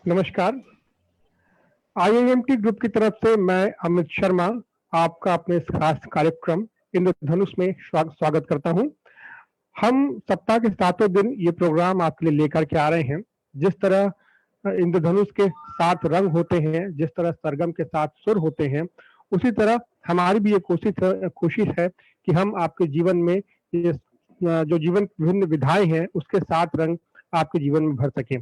नमस्कार। IIMT group की तरफ से मैं अमित शर्मा आपका अपने इस खास कार्यक्रम इंद्रधनुष में स्वागत करता हूं। हम सप्ताह के सातों दिन ये प्रोग्राम आपके लिए लेकर के आ रहे हैं। जिस तरह इंद्रधनुष के 7 रंग होते हैं, जिस तरह सरगम के 7 सुर होते हैं, उसी तरह हमारी भी ये कोशिश है कि हम आपके जीवन में ये जो जीवन की विभिन्न विधाएं हैं, उसके 7 रंग आपके जीवन में भर सकें।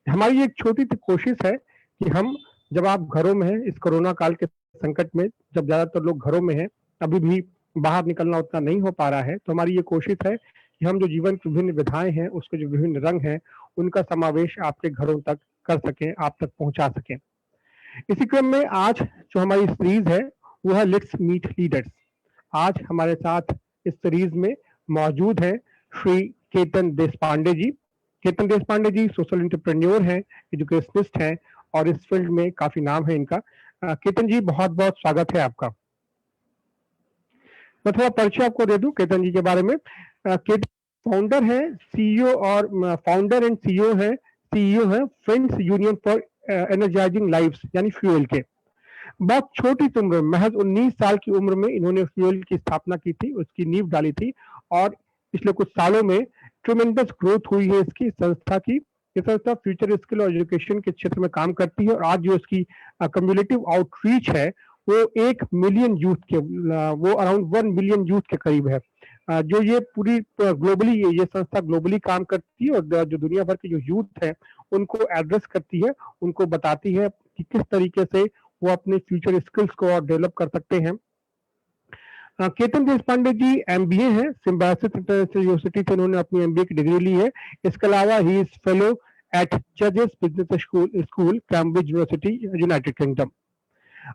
हमारी एक छोटी सी कोशिश है कि हम जब आप घरों में हैं, इस कोरोना काल के संकट में जब ज़्यादातर लोग घरों में हैं, अभी भी बाहर निकलना उतना नहीं हो पा रहा है, तो हमारी ये कोशिश है कि हम जो जीवन की विभिन्न विधाएं हैं, उसके जो विभिन्न रंग हैं, उनका समावेश आपके घरों तक कर सकें, आप तक पहुंचा सकें। इसी क्रम में आज जो हमारी सीरीज है, वो है लेट्स मीट लीडर्स। आज हमारे साथ इस सीरीज में मौजूद हैं श्री केतन देशपांडे जी। केतन देशपांडे जी सोशल एंटरप्रेन्योर हैं, एजुकेशनिस्ट हैं और इस फील्ड में काफी नाम है इनका। केतन जी, बहुत बहुत स्वागत है आपका। मैं थोड़ा परिचय आपको दे दूं केतन जी के बारे में। केतन फाउंडर है, सीईओ और फाउंडर एंड सीईओ है friends union for energising lives यानी फ्यूएल के। बहुत छोटी उम्र में, महज 19 साल की उम्र में इन्होंने फ्यूएल की स्थापना की थी, उसकी नींव डाली थी और पिछले कुछ सालों में ट्रिमेंडस ग्रोथ हुई है इसकी संस्था की। ये संस्था फ्यूचर स्किल और एजुकेशन के क्षेत्र में काम करती है और आज जो इसकी कम्युनिटिव आउटरीच है वो 1 मिलियन यूथ के, वो अराउंड 1 मिलियन यूथ के करीब है। जो ये पूरी ग्लोबली ये संस्था ग्लोबली काम करती है और जो दुनिया भर के जो यूथ है उनको एड्रेस करती है, उनको बताती है कि किस तरीके से वो अपने फ्यूचर स्किल्स को और डेवलप कर सकते हैं। केतन देशपांडे जी एमबीए हैं, सिम्बायोसिस इंटरनेशनल यूनिवर्सिटी से इन्होंने अपनी एमबीए की डिग्री ली है। इसके अलावा ही इज फेलो एट जजेस business school Cambridge university, United kingdom.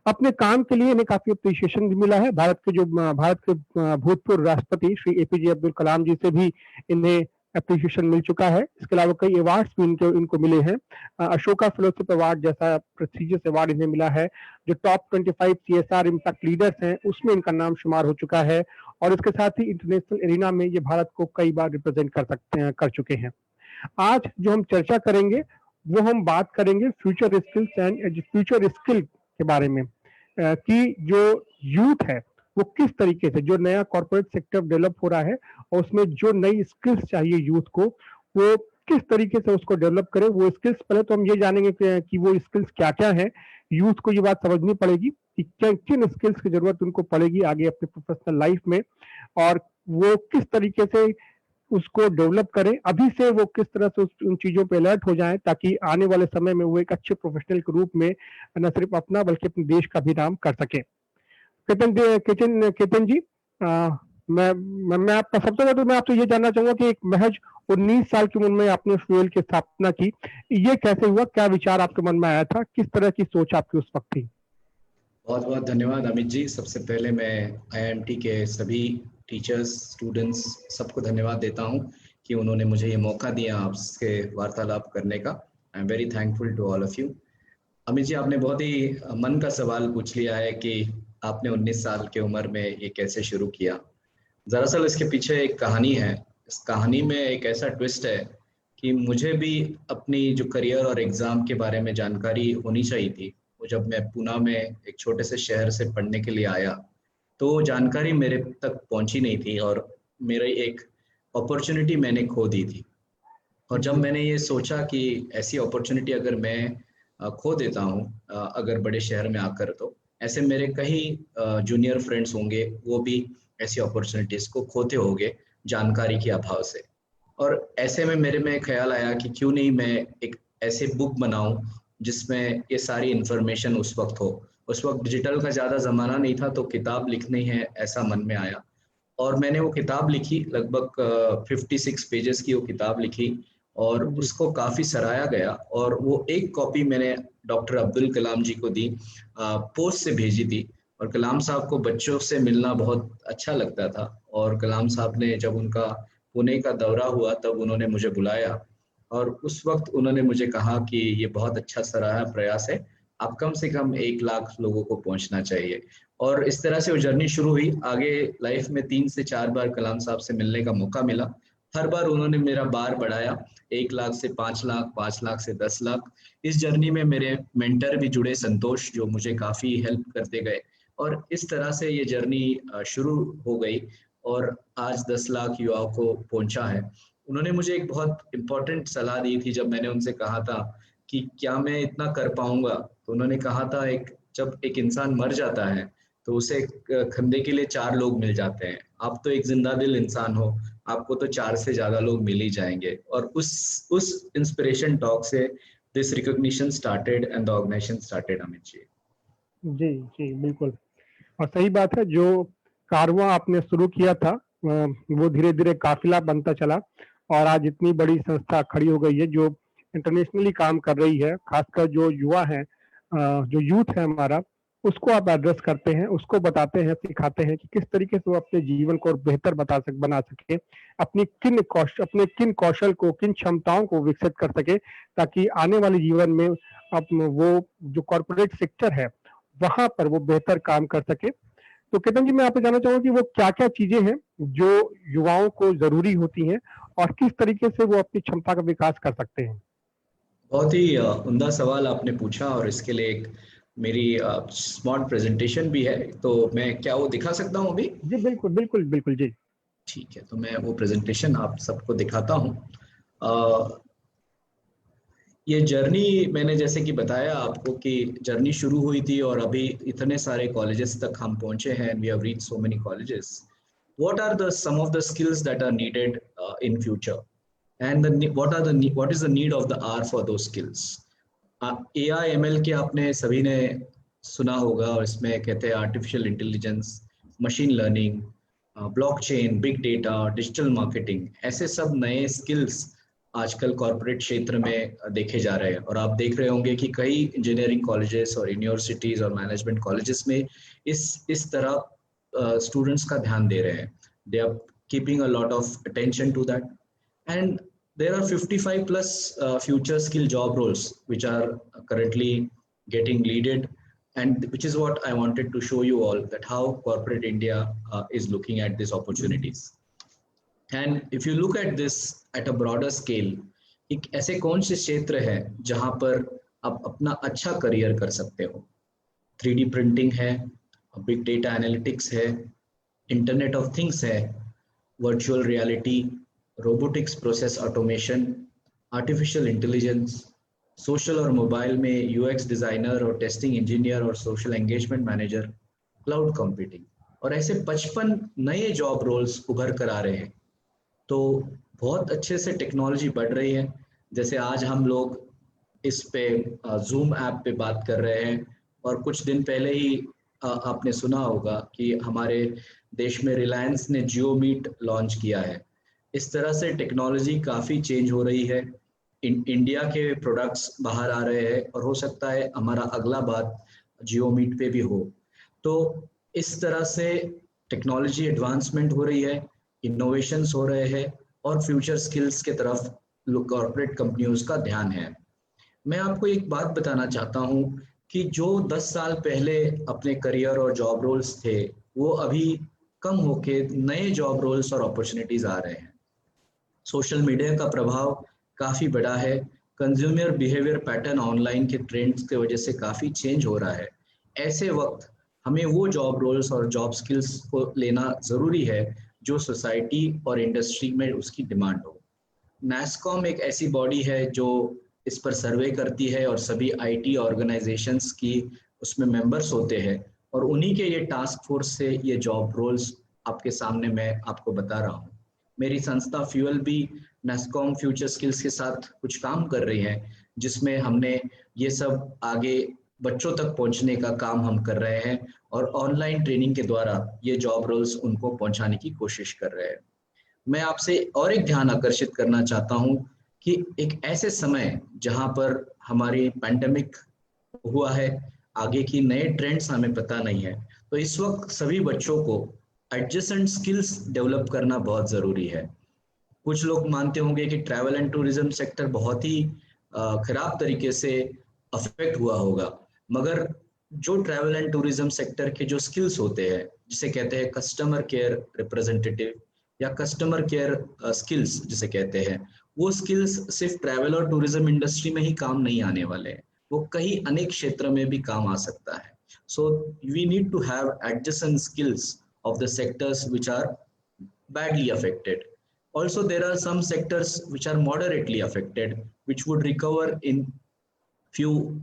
अपने काम के लिए इन्हें काफी अप्रिशिएशन भी मिला है। भारत के भूतपूर्व राष्ट्रपति श्री एपीजे अब्दुल कलाम जी से भी इन्हें अप्रिशिएशन मिल चुका है। इसके अलावा कई अवार्ड्स भी इनको मिले हैं। अशोका फेलोशिप अवार्ड जैसा प्रेस्टिजियस अवार्ड इन्हें मिला है। जो टॉप 25 सीएसआर इम्पैक्ट लीडर्स हैं उसमें इनका नाम शुमार हो चुका है और इसके साथ ही इंटरनेशनल एरिना में ये भारत को कई बार रिप्रेजेंट कर चुके हैं। आज जो हम चर्चा करेंगे वो हम बात करेंगे फ्यूचर स्किल के बारे में, कि जो यूथ है वो किस तरीके से, जो नया कॉर्पोरेट सेक्टर डेवलप हो रहा है और उसमें जो नई स्किल्स चाहिए यूथ को, वो किस तरीके से उसको डेवलप करें। वो स्किल्स पहले तो हम ये जानेंगे कि वो स्किल्स क्या क्या है। यूथ को ये बात समझनी पड़ेगी कि किन स्किल्स की जरूरत उनको पड़ेगी आगे अपने प्रोफेशनल लाइफ में और वो किस तरीके से उसको डेवलप करें। अभी से वो किस तरह से उन चीजों पे अलर्ट हो जाएं ताकि आने वाले समय में वो एक अच्छे प्रोफेशनल के रूप में न सिर्फ अपना बल्कि अपने देश का भी नाम कर सके। केतन जी, मैं आपका सबसे पहले तो मैं आपसे ये जानना चाहूंगा कि एक महज 19 साल की उम्र में आपने फ्यूएल की स्थापना की, ये कैसे हुआ, क्या विचार आपके मन में आया था, किस तरह की सोच आपकी उस वक्त थी? बहुत बहुत धन्यवाद अमित जी। सबसे पहले मैं आईआईएमटी के सभी टीचर्स, स्टूडेंट्स सबको धन्यवाद देता हूं कि उन्होंने मुझे ये मौका दिया आपसे वार्तालाप करने का। I am very thankful to all of you. Amit ji, आपने बहुत ही मन का सवाल पूछ लिया है कि आपने 19 साल की उम्र में ये कैसे शुरू किया। दरअसल इसके पीछे एक कहानी है। इस कहानी में एक ऐसा ट्विस्ट है कि मुझे भी अपनी जो करियर और एग्ज़ाम के बारे में जानकारी होनी चाहिए थी। वो जब मैं पूना में एक छोटे से शहर से पढ़ने के लिए आया तो जानकारी मेरे तक पहुंची नहीं थी और मेरी एक अपॉर्चुनिटी मैंने खो दी थी। और जब मैंने ये सोचा कि ऐसी अपॉर्चुनिटी अगर मैं खो देता हूँ अगर बड़े शहर में आकर, तो ऐसे मेरे कई जूनियर फ्रेंड्स होंगे, वो भी ऐसी अपॉर्चुनिटीज़ को खोते होंगे जानकारी के अभाव से। और ऐसे में मेरे में ख्याल आया कि क्यों नहीं मैं एक ऐसे बुक बनाऊं जिसमें ये सारी इन्फॉर्मेशन उस वक्त हो। उस वक्त डिजिटल का ज़्यादा ज़माना नहीं था तो किताब लिखनी है ऐसा मन में आया और मैंने वो किताब लिखी। लगभग 56 पेजेस की वो किताब लिखी और उसको काफ़ी सराहा गया और वो एक कॉपी मैंने डॉक्टर अब्दुल कलाम जी को दी, पोस्ट से भेजी थी। और कलाम साहब को बच्चों से मिलना बहुत अच्छा लगता था और कलाम साहब ने जब उनका पुणे का दौरा हुआ तब उन्होंने मुझे बुलाया और उस वक्त उन्होंने मुझे कहा कि ये बहुत अच्छा सराहा प्रयास है, आप कम से कम 1 लाख लोगों को पहुंचना चाहिए। और इस तरह से वो जर्नी शुरू हुई। आगे लाइफ में 3 से 4 बार कलाम साहब से मिलने का मौका मिला। हर बार उन्होंने मेरा बार बढ़ाया, 1 लाख से 5 लाख, 5 लाख से 10 लाख। इस जर्नी में मेरे मेंटर भी जुड़े, संतोष, जो मुझे काफ़ी हेल्प करते गए, और इस तरह से ये जर्नी शुरू हो गई और आज 10 लाख युवाओं को पहुंचा है। उन्होंने मुझे एक बहुत इम्पोर्टेंट सलाह दी थी जब मैंने उनसे कहा था कि क्या मैं इतना कर पाऊंगा, तो उन्होंने कहा था, एक जब एक इंसान मर जाता है तो उसे कंधे के लिए 4 लोग मिल जाते हैं, आप तो एक जिंदा दिल इंसान हो, आपको तो 4 से ज्यादा लोग मिल ही जाएंगे। और उस इंस्पिरेशन टॉक से this recognition started and the organisation started, Amit ji. जी जी बिल्कुल। और सही बात है, जो कारवां आपने शुरू किया था वो धीरे धीरे काफिला बनता चला और आज इतनी बड़ी संस्था खड़ी हो गई है जो इंटरनेशनली काम कर रही है। खासकर जो युवा है, जो यूथ है हमारा, उसको आप एड्रेस करते हैं, उसको बताते हैं, सिखाते हैं कि किस तरीके से वो अपने जीवन को और बेहतर बना सके, अपने किन कौशल को, किन क्षमताओं को विकसित कर सके, ताकि आने वाले जीवन में वो जो कॉर्पोरेट सेक्टर है वहां पर वो बेहतर काम कर सके। तो केतन जी, मैं आपसे जानना चाहूंगा कि वो क्या-क्या चीजें हैं जो युवाओं को जरूरी होती हैं और किस तरीके से वो अपनी क्षमता का विकास कर सकते हैं? बहुत ही उम्दा सवाल आपने पूछा, और इसके लिए एक मेरी स्मार्ट प्रेजेंटेशन भी है, तो मैं क्या वो दिखा सकता हूँ अभी? जी बिल्कुल बिल्कुल बिल्कुल जी। ठीक है, तो मैं वो प्रेजेंटेशन आप सबको दिखाता हूँ। अ, ये जर्नी मैंने जैसे कि बताया आपको कि जर्नी शुरू हुई थी और अभी इतने सारे कॉलेजेस तक हम पहुंचे हैं, we have reached so many colleges. What are the some of the skills that are needed in future, and what is the need of the hour for those skills? AI ML के आपने सभी ने सुना होगा, और इसमें कहते हैं artificial intelligence, machine learning, blockchain, big data, digital marketing, ऐसे सब नए स्किल्स आजकल कॉरपोरेट क्षेत्र में देखे जा रहे हैं। और आप देख रहे होंगे कि कई इंजीनियरिंग कॉलेजेस और यूनिवर्सिटीज और मैनेजमेंट कॉलेजेस में इस तरह स्टूडेंट्स का ध्यान दे रहे हैं। They are keeping a lot of attention to that, and there are 55 plus future skill job roles which are currently getting leaded, and which is what I wanted to show you all, that how corporate India is looking at these opportunities. And if you look at this at a broader scale, एक ऐसे कौन से क्षेत्र है जहां पर आप अपना अच्छा करियर कर सकते हो? 3D प्रिंटिंग है, बिग डेटा एनालिटिक्स है, इंटरनेट ऑफ थिंग्स है, virtual reality, robotics process automation, artificial intelligence, social और मोबाइल में यूएक्स डिजाइनर और टेस्टिंग इंजीनियर और social engagement manager, cloud computing, और ऐसे 55 नए जॉब रोल्स उभर कर आ रहे हैं। तो बहुत अच्छे से टेक्नोलॉजी बढ़ रही है। जैसे आज हम लोग इस पे जूम ऐप पे बात कर रहे हैं, और कुछ दिन पहले ही आपने सुना होगा कि हमारे देश में रिलायंस ने जियो मीट लॉन्च किया है। इस तरह से टेक्नोलॉजी काफ़ी चेंज हो रही है, इंडिया के प्रोडक्ट्स बाहर आ रहे हैं, और हो सकता है हमारा अगला बात जियो मीट पे भी हो। तो इस तरह से टेक्नोलॉजी एडवांसमेंट हो रही है, इनोवेशंस हो रहे हैं, और फ्यूचर स्किल्स के तरफ कॉर्पोरेट कंपनियों का ध्यान है। मैं आपको एक बात बताना चाहता हूँ कि जो 10 साल पहले अपने करियर और जॉब रोल्स थे, वो अभी कम होके नए जॉब रोल्स और अपॉर्चुनिटीज आ रहे हैं। सोशल मीडिया का प्रभाव काफ़ी बड़ा है, कंज्यूमर बिहेवियर पैटर्न ऑनलाइन के ट्रेंड्स की वजह से काफ़ी चेंज हो रहा है। ऐसे वक्त हमें वो जॉब रोल्स और जॉब स्किल्स को लेना ज़रूरी है जो सोसाइटी और इंडस्ट्री में उसकी डिमांड हो। नैस्कॉम एक ऐसी बॉडी है जो इस पर सर्वे करती है, और सभी आईटी ऑर्गेनाइजेशंस की उसमें मेंबर्स होते हैं, और उन्हीं के ये टास्क फोर्स से ये जॉब रोल्स आपके सामने मैं आपको बता रहा हूँ। मेरी संस्था फ्यूल भी नैस्कॉम फ्यूचर स्किल्स के साथ कुछ काम कर रही है, जिसमें हमने ये सब आगे बच्चों तक पहुंचने का काम हम कर रहे हैं, और ऑनलाइन ट्रेनिंग के द्वारा ये जॉब रोल्स उनको पहुंचाने की कोशिश कर रहे हैं। मैं आपसे और एक ध्यान आकर्षित करना चाहता हूं कि एक ऐसे समय जहां पर हमारी पैंडेमिक हुआ है, आगे की नए ट्रेंड्स हमें पता नहीं है, तो इस वक्त सभी बच्चों को एडजेसेंट स्किल्स डेवलप करना बहुत ज़रूरी है। कुछ लोग मानते होंगे कि ट्रैवल एंड टूरिज्म सेक्टर बहुत ही खराब तरीके से अफेक्ट हुआ होगा, मगर जो ट्रैवल एंड टूरिज्म सेक्टर के जो स्किल्स होते हैं, जिसे कहते हैं कस्टमर केयर रिप्रेजेंटेटिव, या कस्टमर केयर स्किल्स जिसे कहते हैं, वो स्किल्स सिर्फ ट्रैवल और टूरिज्म इंडस्ट्री में ही काम नहीं आने वाले हैं, वो कई अनेक क्षेत्र में भी काम आ सकता है. So we need to have adjacent skills of the sectors which are badly affected. Also, there are some sectors which are moderately affected, which would recover in few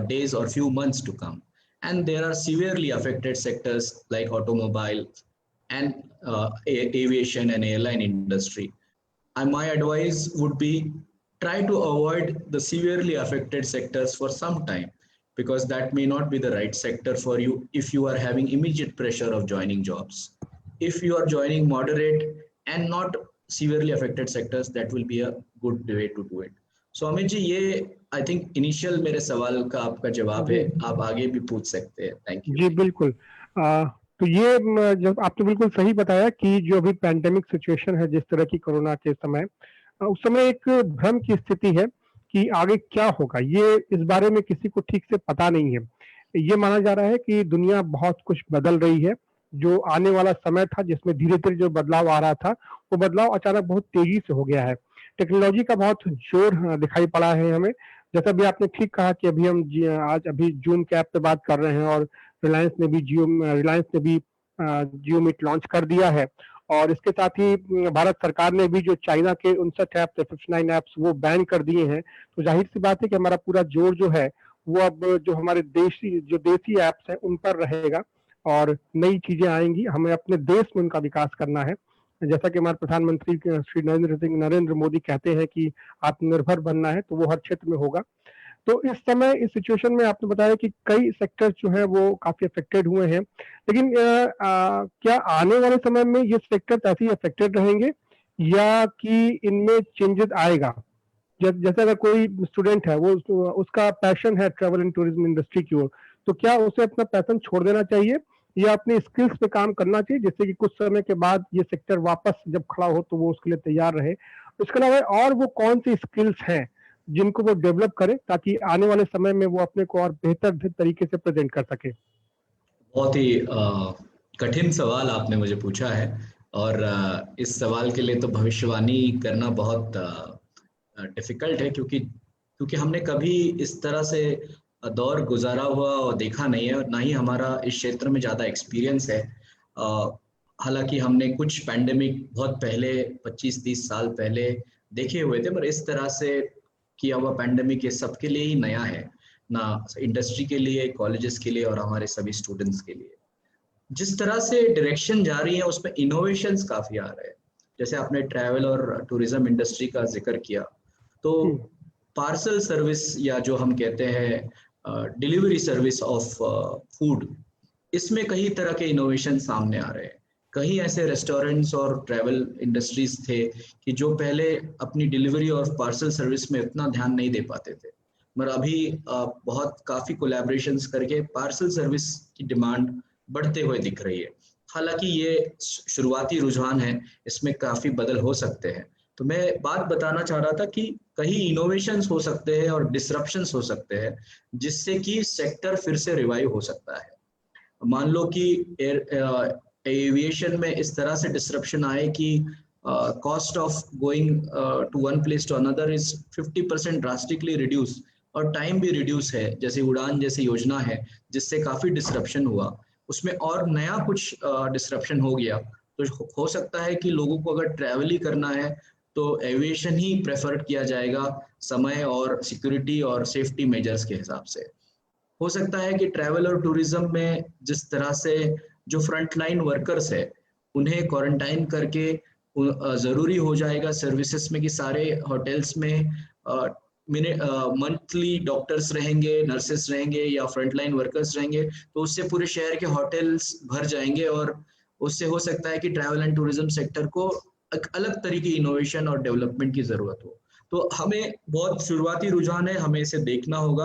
days or few months to come. And there are severely affected sectors like automobile and aviation and airline industry. And my advice would be try to avoid the severely affected sectors for some time, because that may not be the right sector for you if you are having immediate pressure of joining jobs. If you are joining moderate and not severely affected sectors, that will be a good way to do it. So Amit ji, ये I think initial मेरे सवाल का आपका जवाब है, जी आप आगे भी पूछ सकते हैं. Thank you. जी बिल्कुल। तो ये जब आपने बिल्कुल सही बताया कि जो अभी पैंडेमिक सिचुएशन है जिस तरह की कोरोना के समय, उस समय एक भ्रम की स्थिति है कि आगे क्या होगा, ये इस बारे में किसी को ठीक से पता नहीं है। ये माना जा रहा है कि दुनिया बहुत कुछ बदल रही है, जो आने वाला समय था जिसमें धीरे-धीरे जो बदलाव आ रहा था, वो बदलाव अचानक बहुत तेजी से हो गया है। टेक्नोलॉजी का बहुत जोर दिखाई पड़ा है हमें। जैसा भी आपने ठीक कहा कि अभी हम आज अभी जूम के ऐप पे बात कर रहे हैं, और रिलायंस ने भी जियो मीट लॉन्च कर दिया है। और इसके साथ ही भारत सरकार ने भी जो चाइना के 59 ऐप्स, 59 ऐप्स वो बैन कर दिए हैं। तो जाहिर सी बात है कि हमारा पूरा जोर जो है वो अब जो हमारे देसी ऐप्स हैं उन पर रहेगा, और नई चीजें आएंगी। हमें अपने देश में उनका विकास करना है। जैसा कि हमारे प्रधानमंत्री श्री नरेंद्र मोदी कहते हैं कि आत्मनिर्भर बनना है, तो वो हर क्षेत्र में होगा। तो इस समय इस सिचुएशन में आपने बताया कि कई सेक्टर जो है वो काफी अफेक्टेड हुए हैं, लेकिन क्या आने वाले समय में ये सेक्टर ऐसे ही अफेक्टेड रहेंगे, या कि इनमें चेंजेस आएगा? जैसे अगर कोई स्टूडेंट है, वो उसका पैशन है ट्रैवल एंड टूरिज्म इंडस्ट्री की ओर, तो क्या उसे अपना पैशन छोड़ देना चाहिए या अपने स्किल्स पे काम करना चाहिए, जिससे कि कुछ समय के बाद ये सेक्टर वापस जब खड़ा हो तो वो उसके लिए तैयार रहे? इसके अलावा और वो कौन सी स्किल्स हैं जिनको वो डेवलप करे, ताकि आने वाले समय में वो अपने को और बेहतर तरीके से प्रेजेंट कर सके? बहुत ही कठिन सवाल आपने मुझे पूछा है, और इस सवाल के लिए तो भविष्यवाणी करना बहुत डिफिकल्ट है, क्योंकि क्योंकि हमने कभी इस तरह से दौर गुजारा हुआ और देखा नहीं है, और ना ही हमारा इस क्षेत्र में ज़्यादा एक्सपीरियंस है. हालांकि हमने कुछ पैंडेमिक बहुत पहले 25-30 साल पहले देखे हुए थे, पर इस तरह से किया हुआ पैंडेमिक ये सबके लिए ही नया है, ना इंडस्ट्री के लिए, कॉलेजेस के लिए और हमारे सभी स्टूडेंट्स के लिए. जिस तरह से डायरेक्शन जा रही है उसमें इनोवेशंस काफी आ रहे हैं. जैसे आपने ट्रैवल और टूरिज्म इंडस्ट्री का जिक्र किया, तो पार्सल सर्विस या जो हम कहते हैं डिलीवरी सर्विस ऑफ फूड, इसमें कई तरह के इनोवेशन सामने आ रहे हैं. कहीं ऐसे रेस्टोरेंट्स और ट्रैवल इंडस्ट्रीज थे कि जो पहले अपनी डिलीवरी और पार्सल सर्विस में इतना ध्यान नहीं दे पाते थे, मगर अभी बहुत काफ़ी कोलैबोरेशंस करके पार्सल सर्विस की डिमांड बढ़ते हुए दिख रही है. हालांकि ये शुरुआती रुझान है, इसमें काफ़ी बदल हो सकते हैं. तो मैं बात बताना चाह रहा था कि कहीं इनोवेशंस हो सकते हैं और डिसरप्शंस हो सकते हैं, जिससे कि सेक्टर फिर से रिवाइव हो सकता है. मान लो कि एविएशन में इस तरह से डिसरप्शन आए कि cost of going to one place to another is 50% drastically reduce, और टाइम भी रिड्यूस है, जैसे उड़ान जैसी योजना है जिससे काफ़ी डिसरप्शन हुआ, उसमें और नया कुछ डिसरप्शन हो गया, तो हो सकता है कि लोगों को अगर ट्रैवल ही करना है तो एविएशन ही प्रेफर किया जाएगा, समय और सिक्योरिटी और सेफ्टी मेजर्स के हिसाब से. हो सकता है कि ट्रैवल और टूरिज्म में जिस तरह से जो फ्रंटलाइन वर्कर्स है उन्हें क्वारंटाइन करके ज़रूरी हो जाएगा सर्विसेज में कि सारे होटल्स में मंथली डॉक्टर्स रहेंगे, नर्सेस रहेंगे या फ्रंटलाइन वर्कर्स रहेंगे, तो उससे पूरे शहर के होटल्स भर जाएंगे, और उससे हो सकता है कि ट्रैवल एंड टूरिज्म सेक्टर को एक अलग तरीके की इनोवेशन और डेवलपमेंट की ज़रूरत हो. तो हमें बहुत शुरुआती रुझान है, हमें इसे देखना होगा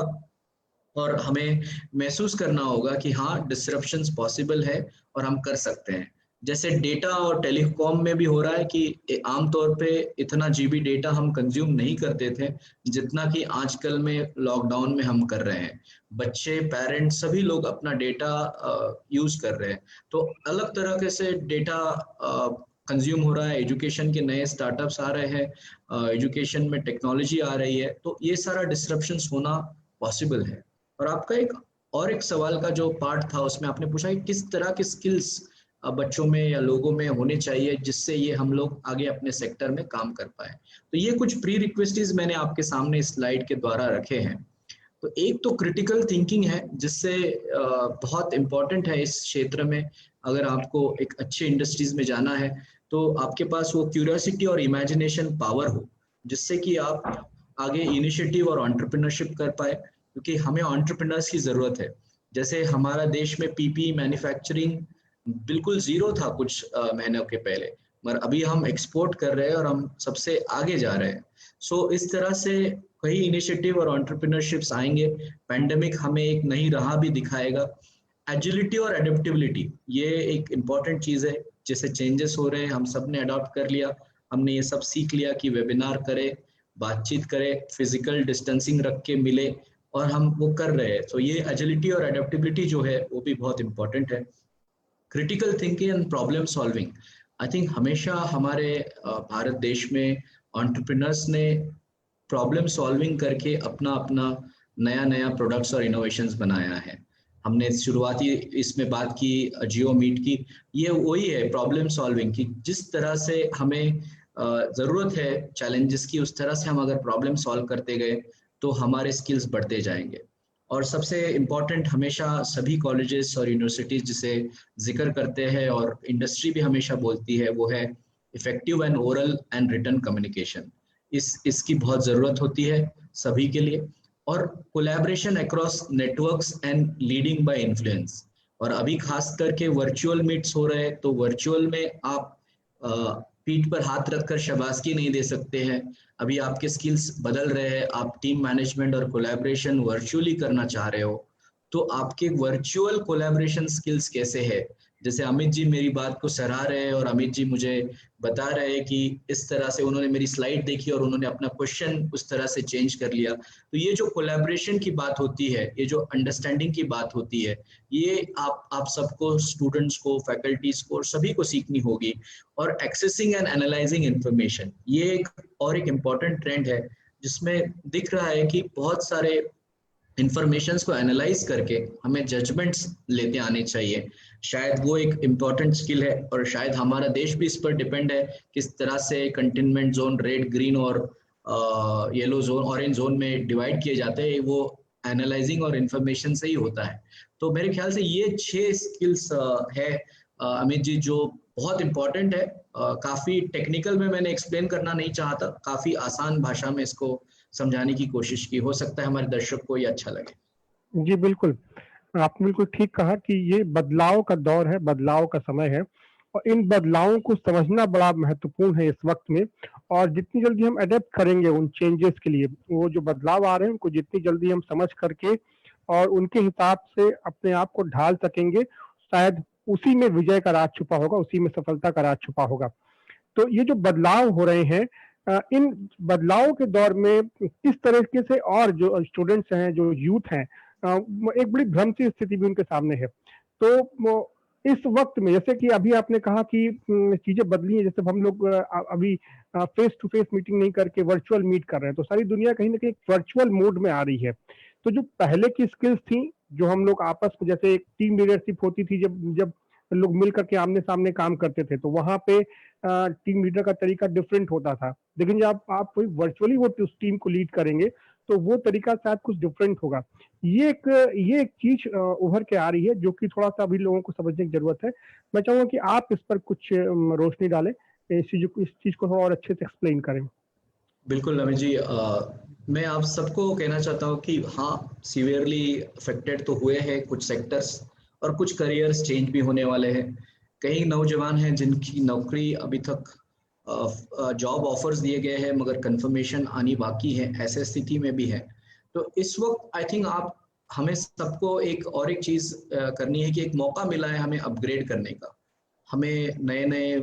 और हमें महसूस करना होगा कि हाँ, डिसरप्शंस पॉसिबल है और हम कर सकते हैं. जैसे डेटा और टेलीकॉम में भी हो रहा है कि आमतौर पे इतना जीबी डेटा हम कंज्यूम नहीं करते थे जितना कि आजकल में लॉकडाउन में हम कर रहे हैं. बच्चे, पेरेंट्स, सभी लोग अपना डेटा यूज कर रहे हैं. तो अलग तरह के से डेटा कंज्यूम हो रहा है, एजुकेशन के नए स्टार्टअप्स आ रहे हैं, एजुकेशन में टेक्नोलॉजी आ रही है, तो ये सारा डिस्ट्रप्शंस होना पॉसिबल है। और आपका एक सवाल का जो पार्ट था उसमें आपने पूछा कि किस तरह के स्किल्स बच्चों में या लोगों में होने चाहिए जिससे ये हम लोग आगे अपने सेक्टर में काम कर पाए। तो ये कुछ प्री रिक्वेस्टीज मैंने आपके सामने स्लाइड के द्वारा रखे हैं। तो एक तो क्रिटिकल थिंकिंग है जिससे बहुत इम्पोर्टेंट है इस क्षेत्र में। अगर आपको एक अच्छे इंडस्ट्रीज में जाना है तो आपके पास वो क्यूरियोसिटी और इमेजिनेशन पावर हो, जिससे कि आप आगे इनिशिएटिव और एंटरप्रेन्योरशिप कर पाए, क्योंकि हमें एंटरप्रेन्योर्स की जरूरत है। जैसे हमारा देश में पीपी मैन्युफैक्चरिंग बिल्कुल जीरो था कुछ महीनों के पहले, मगर अभी हम एक्सपोर्ट कर रहे हैं और हम सबसे आगे जा रहे हैं। सो इस तरह से कई इनिशिएटिव और एंटरप्रेन्योरशिप्स आएंगे। पैंडेमिक हमें एक नई राह भी दिखाएगा। एजिलिटी और एडेप्टेबिलिटी ये एक इम्पॉर्टेंट चीज़ है। जैसे चेंजेस हो रहे हैं हम सब ने अडॉप्ट कर लिया, हमने ये सब सीख लिया कि वेबिनार करें, बातचीत करें, फिजिकल डिस्टेंसिंग रख के मिले, और हम वो कर रहे हैं। तो ये एजिलिटी और एडेप्टेबिलिटी जो है वो भी बहुत इंपॉर्टेंट है। Critical thinking and problem solving, I think हमेशा हमारे भारत देश में एंटरप्रेन्योर्स ने प्रॉब्लम सॉल्विंग करके अपना अपना नया नया प्रोडक्ट्स और इनोवेशंस बनाया है। हमने शुरुआती इसमें बात की जियो मीट की, ये वही है प्रॉब्लम सॉल्विंग की। जिस तरह से हमें ज़रूरत है चैलेंजेस की, उस तरह से हम अगर प्रॉब्लम सॉल्व करते गए तो हमारे स्किल्स बढ़ते जाएंगे। और सबसे इम्पॉर्टेंट हमेशा सभी कॉलेजेस और यूनिवर्सिटीज जिसे जिक्र करते हैं और इंडस्ट्री भी हमेशा बोलती है, वो है effective and oral and written communication. इसकी बहुत ज़रूरत होती है सभी के लिए। और collaboration across networks and leading by influence. और अभी खास करके वर्चुअल मीट्स हो रहे हैं, तो वर्चुअल में आप पीठ पर हाथ रखकर शाबाशी नहीं दे सकते हैं। अभी आपके स्किल्स बदल रहे हैं, आप टीम मैनेजमेंट और कोलैबोरेशन वर्चुअली करना चाह रहे हो, तो आपके वर्चुअल कोलैबोरेशन स्किल्स कैसे है। जैसे अमित जी मेरी बात को सराह रहे हैं और अमित जी मुझे बता रहे हैं कि इस तरह से उन्होंने मेरी स्लाइड देखी और उन्होंने अपना क्वेश्चन उस तरह से चेंज कर लिया। तो ये जो कोलैबोरेशन की बात होती है, ये जो अंडरस्टैंडिंग की बात होती है, ये आप सबको, स्टूडेंट्स को, फैकल्टीज को, सभी को सीखनी होगी। और एक्सेसिंग एंड एनालाइजिंग इंफॉर्मेशन, ये एक इम्पॉर्टेंट ट्रेंड है जिसमें दिख रहा है कि बहुत सारे इंफॉर्मेशंस को एनालाइज करके हमें जजमेंट्स लेते आने चाहिए। शायद वो एक इम्पॉर्टेंट स्किल है, और शायद हमारा देश भी इस पर डिपेंड है किस तरह से कंटेनमेंट जोन रेड, ग्रीन और येलो जोन, ऑरेंज जोन में डिवाइड किए जाते हैं, वो एनालाइजिंग और इंफॉर्मेशन से ही होता है। तो मेरे ख्याल से ये 6 स्किल्स है अमित जी, जो बहुत इंपॉर्टेंट है। काफी टेक्निकल में मैंने एक्सप्लेन करना नहीं चाहता, काफी आसान भाषा में इसको समझाने की कोशिश की। हो सकता है हमारे दर्शक को ये अच्छा लगे। जी बिल्कुल, आपने बिल्कुल ठीक कहा कि ये बदलाव का दौर है, बदलाव का समय है, और इन बदलावों को समझना बड़ा महत्वपूर्ण है इस वक्त में। और जितनी जल्दी हम अडेप्ट करेंगे उन चेंजेस के लिए, वो जो बदलाव आ रहे हैं उनको जितनी जल्दी हम समझ करके और उनके हिसाब से अपने आप को ढाल सकेंगे, शायद उसी में विजय का राज छुपा होगा, उसी में सफलता का राज छुपा होगा। तो ये जो बदलाव हो रहे हैं, इन बदलावों के दौर में किस तरीके से, और जो स्टूडेंट्स हैं, जो यूथ हैं, एक बड़ी भ्रम सी स्थिति भी उनके सामने है। तो इस वक्त में, जैसे कि अभी आपने कहा कि चीजें बदली हैं, जैसे हम लोग अभी फेस टू फेस मीटिंग नहीं करके वर्चुअल मीट कर रहे हैं, तो सारी दुनिया कहीं ना कहीं वर्चुअल मोड में आ रही है। तो जो पहले की स्किल्स थी, जो हम लोग आपस में, जैसे एक टीम लीडरशिप होती थी, जब जब लोग मिल करके आमने सामने काम करते थे, तो वहां पे टीम लीडर का तरीका डिफरेंट होता था। लेकिन जब आप वर्चुअली वो उस टीम को लीड करेंगे, तो वो तरीका शायद कुछ डिफरेंट होगा। ये एक चीज उभर के आ रही है, जो कि थोड़ा सा अभी लोगों को समझने की जरूरत है। मैं चाहूंगा कि आप इस पर कुछ रोशनी डालें, इस चीज को थोड़ा और अच्छे से एक्सप्लेन करें। बिल्कुल अमित जी, मैं आप सबको कहना चाहता हूँ कि हाँ, सीवियरली अफेक्टेड तो हुए हैं कुछ सेक्टर्स, और कुछ करियर्स चेंज भी होने वाले हैं। कई नौजवान हैं जिनकी नौकरी अभी तक, जॉब ऑफर्स दिए गए हैं मगर कंफर्मेशन आनी बाकी है, ऐसे स्थिति में भी है। तो इस वक्त आई थिंक हमें सबको एक चीज़ करनी है कि एक मौका मिला है हमें अपग्रेड करने का। हमें नए नए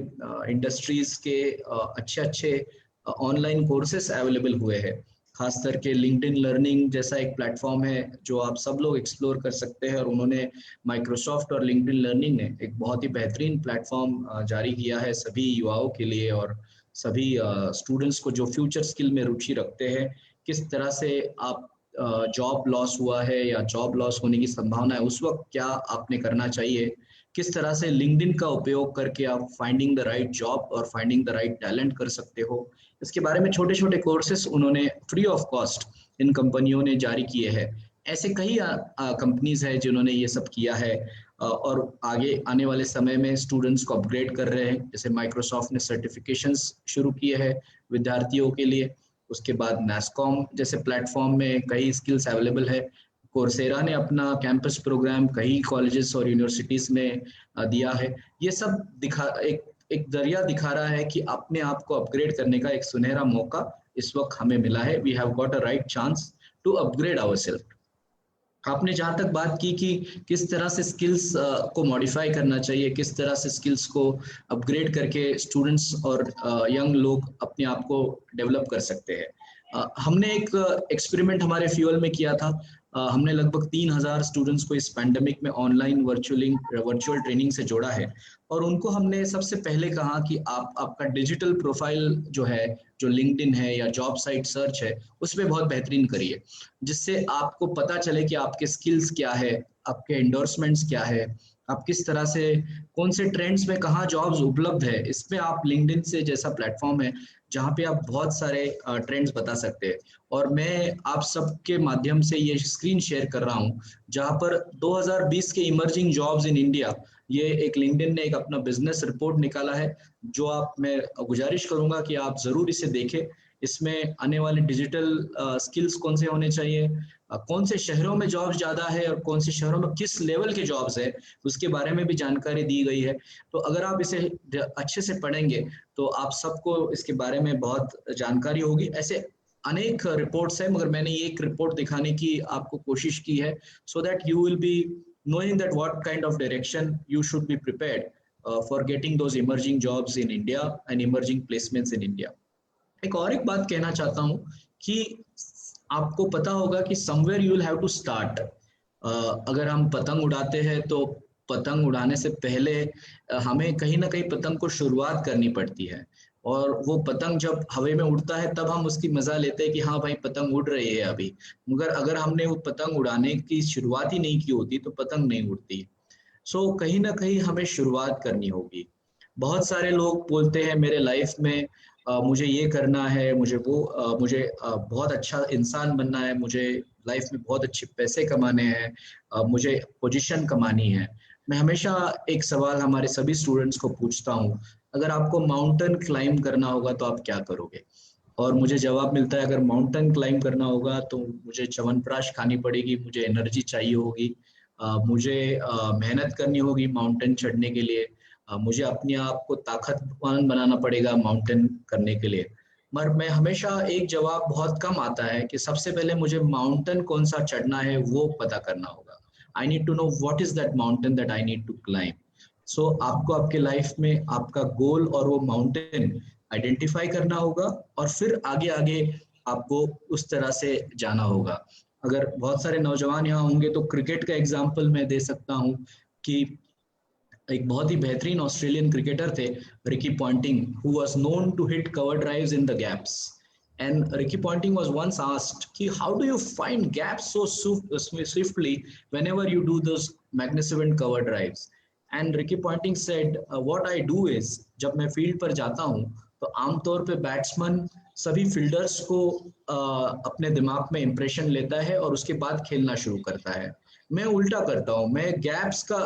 इंडस्ट्रीज के अच्छे अच्छे ऑनलाइन कोर्सेस अवेलेबल हुए हैं। खास करके लिंक्डइन लर्निंग जैसा एक प्लेटफॉर्म है जो आप सब लोग एक्सप्लोर कर सकते हैं, और उन्होंने माइक्रोसॉफ्ट और लिंक्डइन लर्निंग ने एक बहुत ही बेहतरीन प्लेटफॉर्म जारी किया है सभी युवाओं के लिए, और सभी स्टूडेंट्स को जो फ्यूचर स्किल में रुचि रखते हैं, किस तरह से आप जॉब लॉस हुआ है या जॉब लॉस होने की संभावना है उस वक्त क्या आपने करना चाहिए, किस तरह से लिंक्डइन का उपयोग करके आप फाइंडिंग द राइट जॉब और फाइंडिंग द राइट टैलेंट कर सकते हो, इसके बारे में छोटे छोटे कोर्सेस उन्होंने फ्री ऑफ कॉस्ट इन कंपनियों ने जारी किए हैं। ऐसे कई कंपनीज है जिन्होंने ये सब किया है, और आगे आने वाले समय में स्टूडेंट्स को अपग्रेड कर रहे हैं। जैसे माइक्रोसॉफ्ट ने सर्टिफिकेशंस शुरू किए हैं विद्यार्थियों के लिए, उसके बाद NASSCOM जैसे प्लेटफॉर्म में कई स्किल्स अवेलेबल है, कोर्सेरा ने अपना कैंपस प्रोग्राम कई कॉलेजेस और यूनिवर्सिटीज में दिया है। ये सब एक दरिया दिखा रहा है कि अपने आप को अपग्रेड करने का एक सुनहरा मौका इस वक्त हमें मिला है। We have got a right chance to upgrade ourselves. आपने जहाँ तक बात की कि किस तरह से स्किल्स को मॉडिफाई करना चाहिए, किस तरह से स्किल्स को अपग्रेड करके स्टूडेंट्स और यंग लोग अपने आप को डेवलप कर सकते हैं। हमने एक एक्सपेरिमेंट हमारे फ्यूअल में किया था। हमने लगभग 3000 स्टूडेंट्स को इस पैंडेमिक में ऑनलाइन वर्चुअल ट्रेनिंग से जोड़ा है, और उनको हमने सबसे पहले कहा कि आप आपका डिजिटल प्रोफाइल जो है, जो लिंक्डइन है या जॉब साइट सर्च है, उसमें बहुत बेहतरीन करिए, जिससे आपको पता चले कि आपके स्किल्स क्या है, आपके एंडोर्समेंट्स क्या है, आप किस तरह से कौन से ट्रेंड्स में कहाँ जॉब्स उपलब्ध है। इसमें आप लिंक्डइन से जैसा प्लेटफॉर्म है जहाँ पे आप बहुत सारे ट्रेंड्स बता सकते हैं, और मैं आप सबके माध्यम से ये स्क्रीन शेयर कर रहा हूँ जहाँ पर 2020 के इमर्जिंग जॉब्स इन इंडिया, ये एक लिंक्डइन ने एक अपना बिजनेस रिपोर्ट निकाला है, जो मैं गुजारिश करूंगा कि आप जरूर इसे देखें। इसमें आने वाले डिजिटल स्किल्स कौन से होने चाहिए, कौन से शहरों में जॉब्स ज़्यादा है और कौन से शहरों में किस लेवल के जॉब्स है, उसके बारे में भी जानकारी दी गई है। तो अगर आप इसे अच्छे से पढ़ेंगे तो आप सबको इसके बारे में बहुत जानकारी होगी। ऐसे अनेक रिपोर्ट्स है, मगर मैंने एक रिपोर्ट दिखाने की आपको कोशिश की है, so that you will B knowing that what kind of direction you should be prepared for getting those emerging jobs in India and emerging placements in India। एक बात कहना चाहता हूँ कि आपको पता होगा कि somewhere you will have to start। अगर हम पतंग उड़ाते हैं तो पतंग उड़ाने से पहले हमें कहीं ना कहीं पतंग को शुरुआत करनी पड़ती है, और वो पतंग जब हवा में उड़ता है तब हम उसकी मजा लेते हैं कि हाँ भाई पतंग उड़ रही है अभी, मगर अगर हमने वो पतंग उड़ाने की शुरुआत ही नहीं की होती तो पतंग नहीं उड़ती। सो कहीं ना कहीं हमें शुरुआत करनी होगी। बहुत सारे लोग बोलते हैं मेरे लाइफ में मुझे ये करना है, मुझे बहुत अच्छा इंसान बनना है, मुझे लाइफ में बहुत अच्छे पैसे कमाने हैं, मुझे पोजीशन कमानी है। मैं हमेशा एक सवाल हमारे सभी स्टूडेंट्स को पूछता हूँ, अगर आपको माउंटेन क्लाइंब करना होगा तो आप क्या करोगे? और मुझे जवाब मिलता है अगर माउंटेन क्लाइंब करना होगा तो मुझे च्यवनप्राश खानी पड़ेगी, मुझे एनर्जी चाहिए होगी, मुझे मेहनत करनी होगी माउंटेन चढ़ने के लिए, मुझे अपने आप को ताकतवान बनाना पड़ेगा माउंटेन करने के लिए। मगर मैं हमेशा एक जवाब बहुत कम आता है कि सबसे पहले मुझे माउंटेन कौन सा चढ़ना है वो पता करना होगा। I need to know what is that mountain that I need to climb. So आपको आपके लाइफ में आपका गोल और वो माउंटेन आइडेंटिफाई करना होगा, और फिर आगे आगे आपको उस तरह से जाना होगा। अगर बहुत सारे नौजवान यहाँ होंगे तो क्रिकेट का एग्जाम्पल मैं दे सकता हूँ कि एक बहुत ही बेहतरीन ऑस्ट्रेलियन क्रिकेटर थे Ricky Ponting, who was known to hit cover drives in the gaps, and Ricky Ponting was once asked कि how do you find gaps so swiftly whenever you do those magnificent cover drives, and Ricky Ponting said what I do is जब मैं field पर जाता हूँ तो आमतौर पे batsman सभी फील्डर्स को अपने दिमाग में इंप्रेशन लेता है और उसके बाद खेलना शुरू करता है। मैं उल्टा करता हूँ, मैं गैप्स का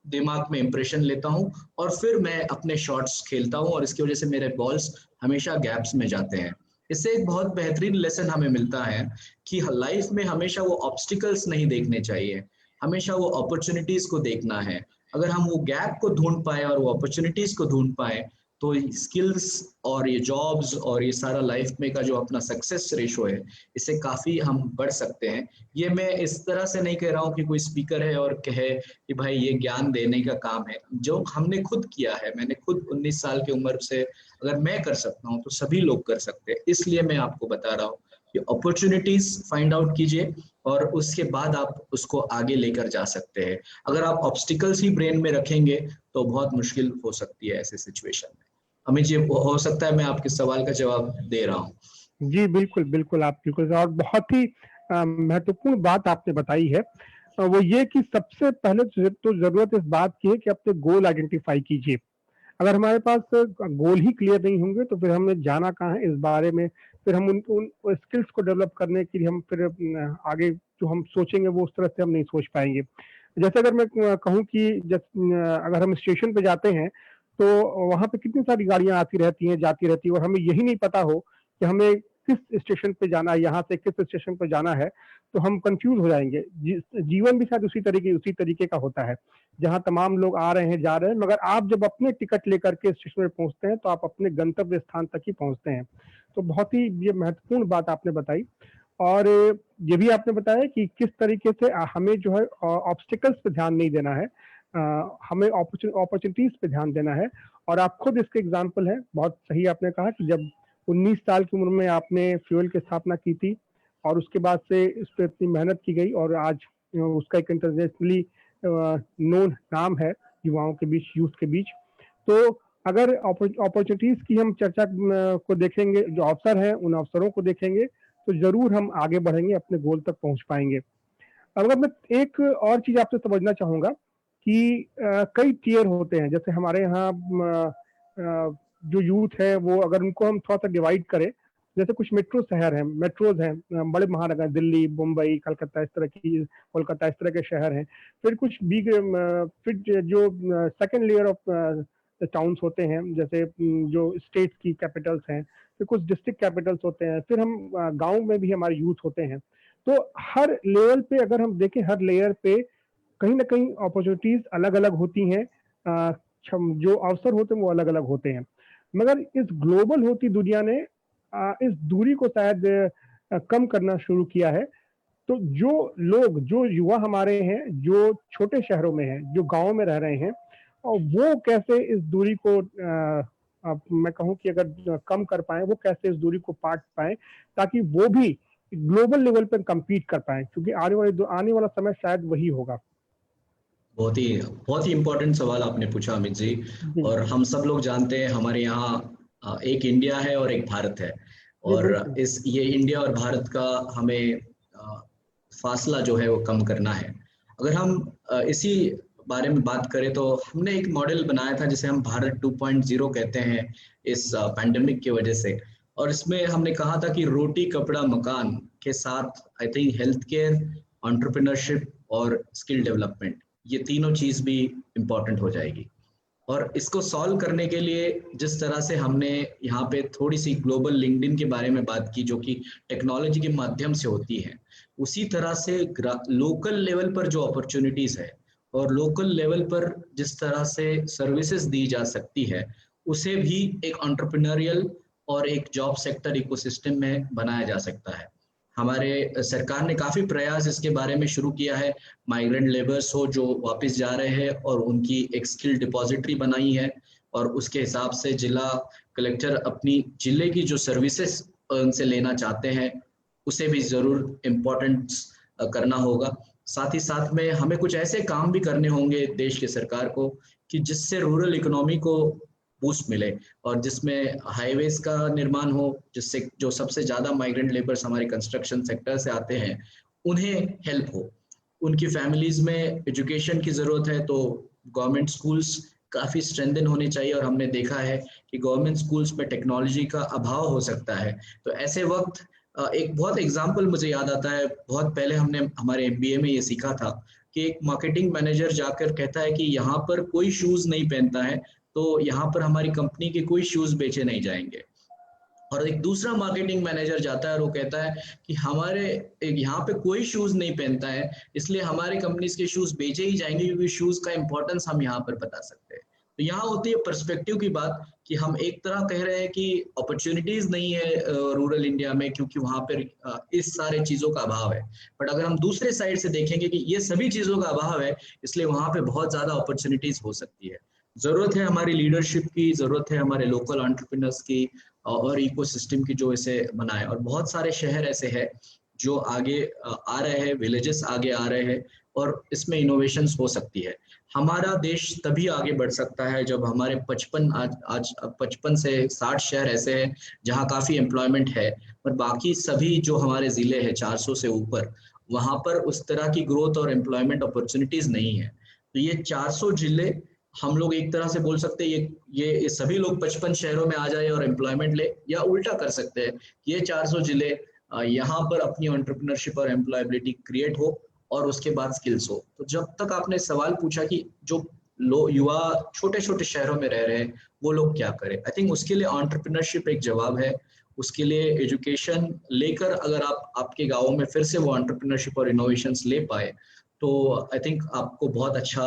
दिमाग में इंप्रेशन लेता हूँ और फिर मैं अपने शॉट्स खेलता हूँ, और इसकी वजह से मेरे बॉल्स हमेशा गैप्स में जाते हैं। इससे एक बहुत बेहतरीन लेसन हमें मिलता है कि लाइफ में हमेशा वो ऑब्स्टिकल्स नहीं देखने चाहिए, हमेशा वो अपॉर्चुनिटीज को देखना है। अगर हम वो गैप को ढूंढ पाए और वो अपॉर्चुनिटीज को ढूंढ पाए तो स्किल्स और ये जॉब्स और ये सारा लाइफ में का जो अपना सक्सेस रेशो है इसे काफी हम बढ़ सकते हैं। ये मैं इस तरह से नहीं कह रहा हूँ कि कोई स्पीकर है और कहे कि भाई ये ज्ञान देने का काम है, जो हमने खुद किया है। मैंने खुद 19 साल की उम्र से अगर मैं कर सकता हूँ तो सभी लोग कर सकते हैं, इसलिए मैं आपको बता रहा हूँ। ये अपॉर्चुनिटीज फाइंड आउट कीजिए और उसके बाद आप उसको आगे लेकर जा सकते हैं। अगर आप ऑब्स्टिकल्स ही ब्रेन में रखेंगे तो बहुत मुश्किल हो सकती है ऐसे सिचुएशन में। अमित जी, हो सकता है मैं आपके सवाल का जवाब दे रहा हूँ। जी बिल्कुल बिल्कुल, आप बिल्कुल, और बहुत ही महत्वपूर्ण बात आपने बताई है। वो ये कि सबसे पहले तो जरूरत इस बात की है कि अपने गोल आइडेंटिफाई कीजिए। अगर हमारे पास गोल ही क्लियर नहीं होंगे तो फिर हमें जाना कहाँ है इस बारे में, फिर हम उन स्किल्स को डेवलप करने के लिए हम फिर आगे जो हम सोचेंगे वो उस तरह से हम नहीं सोच पाएंगे। जैसे अगर मैं कहूँ कि अगर हम स्टेशन पे जाते हैं तो वहां पे कितनी सारी गाड़ियां आती रहती हैं जाती रहती है और हमें यही नहीं पता हो कि हमें किस स्टेशन पे जाना है, यहाँ से किस स्टेशन पे जाना है, तो हम कंफ्यूज हो जाएंगे। जीवन भी शायद उसी तरीके का होता है, जहाँ तमाम लोग आ रहे हैं जा रहे हैं, मगर आप जब अपने टिकट लेकर के स्टेशन में पहुंचते हैं तो आप अपने गंतव्य स्थान तक ही पहुंचते हैं। तो बहुत ही ये महत्वपूर्ण बात आपने बताई। और ये भी आपने बताया कि किस तरीके से हमें जो है ऑब्स्टिकल्स पे ध्यान नहीं देना है, हमें अपॉर्चुनिटीज पे ध्यान देना है। और आप खुद इसके एग्जाम्पल हैं, बहुत सही आपने कहा कि जब 19 साल की उम्र में आपने फ्यूल की स्थापना की थी और उसके बाद से इस पर इतनी मेहनत की गई और आज उसका एक इंटरनेशनली नोन नाम है युवाओं के बीच, यूथ के बीच। तो अगर अपॉर्चुनिटीज की हम चर्चा को देखेंगे, जो अवसर है उन अवसरों को देखेंगे तो जरूर हम आगे बढ़ेंगे, अपने गोल तक पहुंच पाएंगे। अब अगर मैं एक और चीज आपसे समझना चाहूंगा कि कई टियर होते हैं, जैसे हमारे यहाँ जो यूथ है वो अगर उनको हम थोड़ा सा डिवाइड करें, जैसे कुछ मेट्रो शहर हैं, मेट्रोज हैं, बड़े महानगर, दिल्ली, मुंबई, कलकत्ता, इस तरह की, कोलकाता, इस तरह के शहर हैं। फिर कुछ बिग, फिर जो सेकेंड लेयर ऑफ टाउन्स होते हैं, जैसे जो स्टेट की कैपिटल्स हैं, फिर कुछ डिस्ट्रिक्ट कैपिटल्स होते हैं, फिर हम गांव में भी हमारे यूथ होते हैं। तो हर लेवल पे अगर हम देखें, हर लेयर पे कहीं ना कहीं अपॉर्चुनिटीज अलग अलग होती हैं, जो अवसर होते हैं वो अलग अलग होते हैं। मगर इस ग्लोबल होती दुनिया ने इस दूरी को शायद कम करना शुरू किया है। तो जो लोग, जो युवा हमारे हैं, जो छोटे शहरों में हैं, जो गाँव में रह रहे हैं, और वो कैसे इस दूरी को मैं कहूँ कि अगर कम कर पाए, वो कैसे इस दूरी को पाट पाए ताकि वो भी ग्लोबल लेवल पर कम्पीट कर पाए, क्योंकि आने वाला समय शायद वही होगा। बहुत ही इम्पोर्टेंट सवाल आपने पूछा अमित जी। जी और हम सब लोग जानते हैं हमारे यहाँ एक इंडिया है और एक भारत है। जी और बिल्कुल। ये इंडिया और भारत का हमें फासला जो है वो कम करना है। अगर हम इसी बारे में बात करें तो हमने एक मॉडल बनाया था जिसे हम भारत 2.0 कहते हैं इस पैंडेमिक की वजह से। और इसमें हमने कहा था कि रोटी कपड़ा मकान के साथ I think health care, entrepreneurship और स्किल डेवलपमेंट, ये तीनों चीज भी इम्पोर्टेंट हो जाएगी। और इसको सॉल्व करने के लिए जिस तरह से हमने यहाँ पे थोड़ी सी ग्लोबल लिंक्डइन के बारे में बात की जो कि टेक्नोलॉजी के माध्यम से होती है, उसी तरह से लोकल लेवल पर जो अपॉर्चुनिटीज है और लोकल लेवल पर जिस तरह से सर्विसेज दी जा सकती है, उसे भी एक एंटरप्रेन्योरियल और एक जॉब सेक्टर इकोसिस्टम में बनाया जा सकता है। हमारे सरकार ने काफी प्रयास इसके बारे में शुरू किया है। माइग्रेंट लेबर्स हो जो वापस जा रहे हैं और उनकी एक स्किल डिपॉजिटरी बनाई है, और उसके हिसाब से जिला कलेक्टर अपनी जिले की जो सर्विसेज उनसे लेना चाहते हैं उसे भी जरूर इम्पोर्टेंस करना होगा। साथ ही साथ में हमें कुछ ऐसे काम भी करने होंगे देश के सरकार को कि जिससे रूरल इकोनॉमी को बूस्ट मिले और जिसमें हाईवेज का निर्माण हो, जिससे जो सबसे ज्यादा माइग्रेंट लेबर्स हमारे कंस्ट्रक्शन सेक्टर से आते हैं उन्हें हेल्प हो। उनकी फैमिलीज में एजुकेशन की जरूरत है तो गवर्नमेंट स्कूल्स काफी स्ट्रेंथन होने चाहिए। और हमने देखा है कि गवर्नमेंट स्कूल्स में टेक्नोलॉजी का अभाव हो सकता है। तो ऐसे वक्त एक बहुत एग्जाम्पल मुझे याद आता है, बहुत पहले हमने हमारे एमबीए में ये सीखा था कि एक मार्केटिंग मैनेजर जाकर कहता है कि यहाँ पर कोई शूज नहीं पहनता है तो यहाँ पर हमारी कंपनी के कोई शूज बेचे नहीं जाएंगे। और एक दूसरा मार्केटिंग मैनेजर जाता है और वो कहता है कि हमारे यहाँ पे कोई शूज नहीं पहनता है इसलिए हमारे कंपनीज के शूज बेचे ही जाएंगे क्योंकि शूज का इंपॉर्टेंस हम यहाँ पर बता सकते हैं। तो यहाँ होती है पर्सपेक्टिव की बात कि हम एक तरह कह रहे हैं कि अपॉर्चुनिटीज नहीं है रूरल इंडिया में क्योंकि वहां पर इस सारे चीजों का अभाव है। बट अगर हम दूसरे साइड से देखेंगे कि ये सभी चीजों का अभाव है इसलिए वहां पे बहुत ज्यादा अपॉर्चुनिटीज हो सकती है। जरूरत है हमारी लीडरशिप की, जरूरत है हमारे लोकल एंटरप्रेन्योर्स की, और इकोसिस्टम की जो इसे बनाए। और बहुत सारे शहर ऐसे हैं जो आगे आ रहे हैं, विलेजेस आगे आ रहे हैं और इसमें इनोवेशंस हो सकती है। हमारा देश तभी आगे बढ़ सकता है जब हमारे 55 से 60 शहर ऐसे हैं जहाँ काफ़ी एम्प्लॉयमेंट है, और बाकी सभी जो हमारे ज़िले हैं 400 से ऊपर, वहाँ पर उस तरह की ग्रोथ और एम्प्लॉयमेंट अपॉर्चुनिटीज़ नहीं है। तो ये 400 जिले हम लोग एक तरह से बोल सकते हैं ये सभी लोग 55 शहरों में आ जाए और एम्प्लॉयमेंट ले, या उल्टा कर सकते हैं ये 400 जिले यहाँ पर अपनी एंटरप्रेन्योरशिप और एम्प्लॉयबिलिटी क्रिएट हो और उसके बाद स्किल्स हो। तो जब तक आपने सवाल पूछा कि जो युवा छोटे छोटे शहरों में रह रहे हैं वो लोग क्या करें, आई थिंक उसके लिए एंटरप्रेन्योरशिप एक जवाब है। उसके लिए एजुकेशन लेकर अगर आप आपके गाँव में फिर से वो एंटरप्रेन्योरशिप और इनोवेशंस ले पाए तो आई थिंक आपको बहुत अच्छा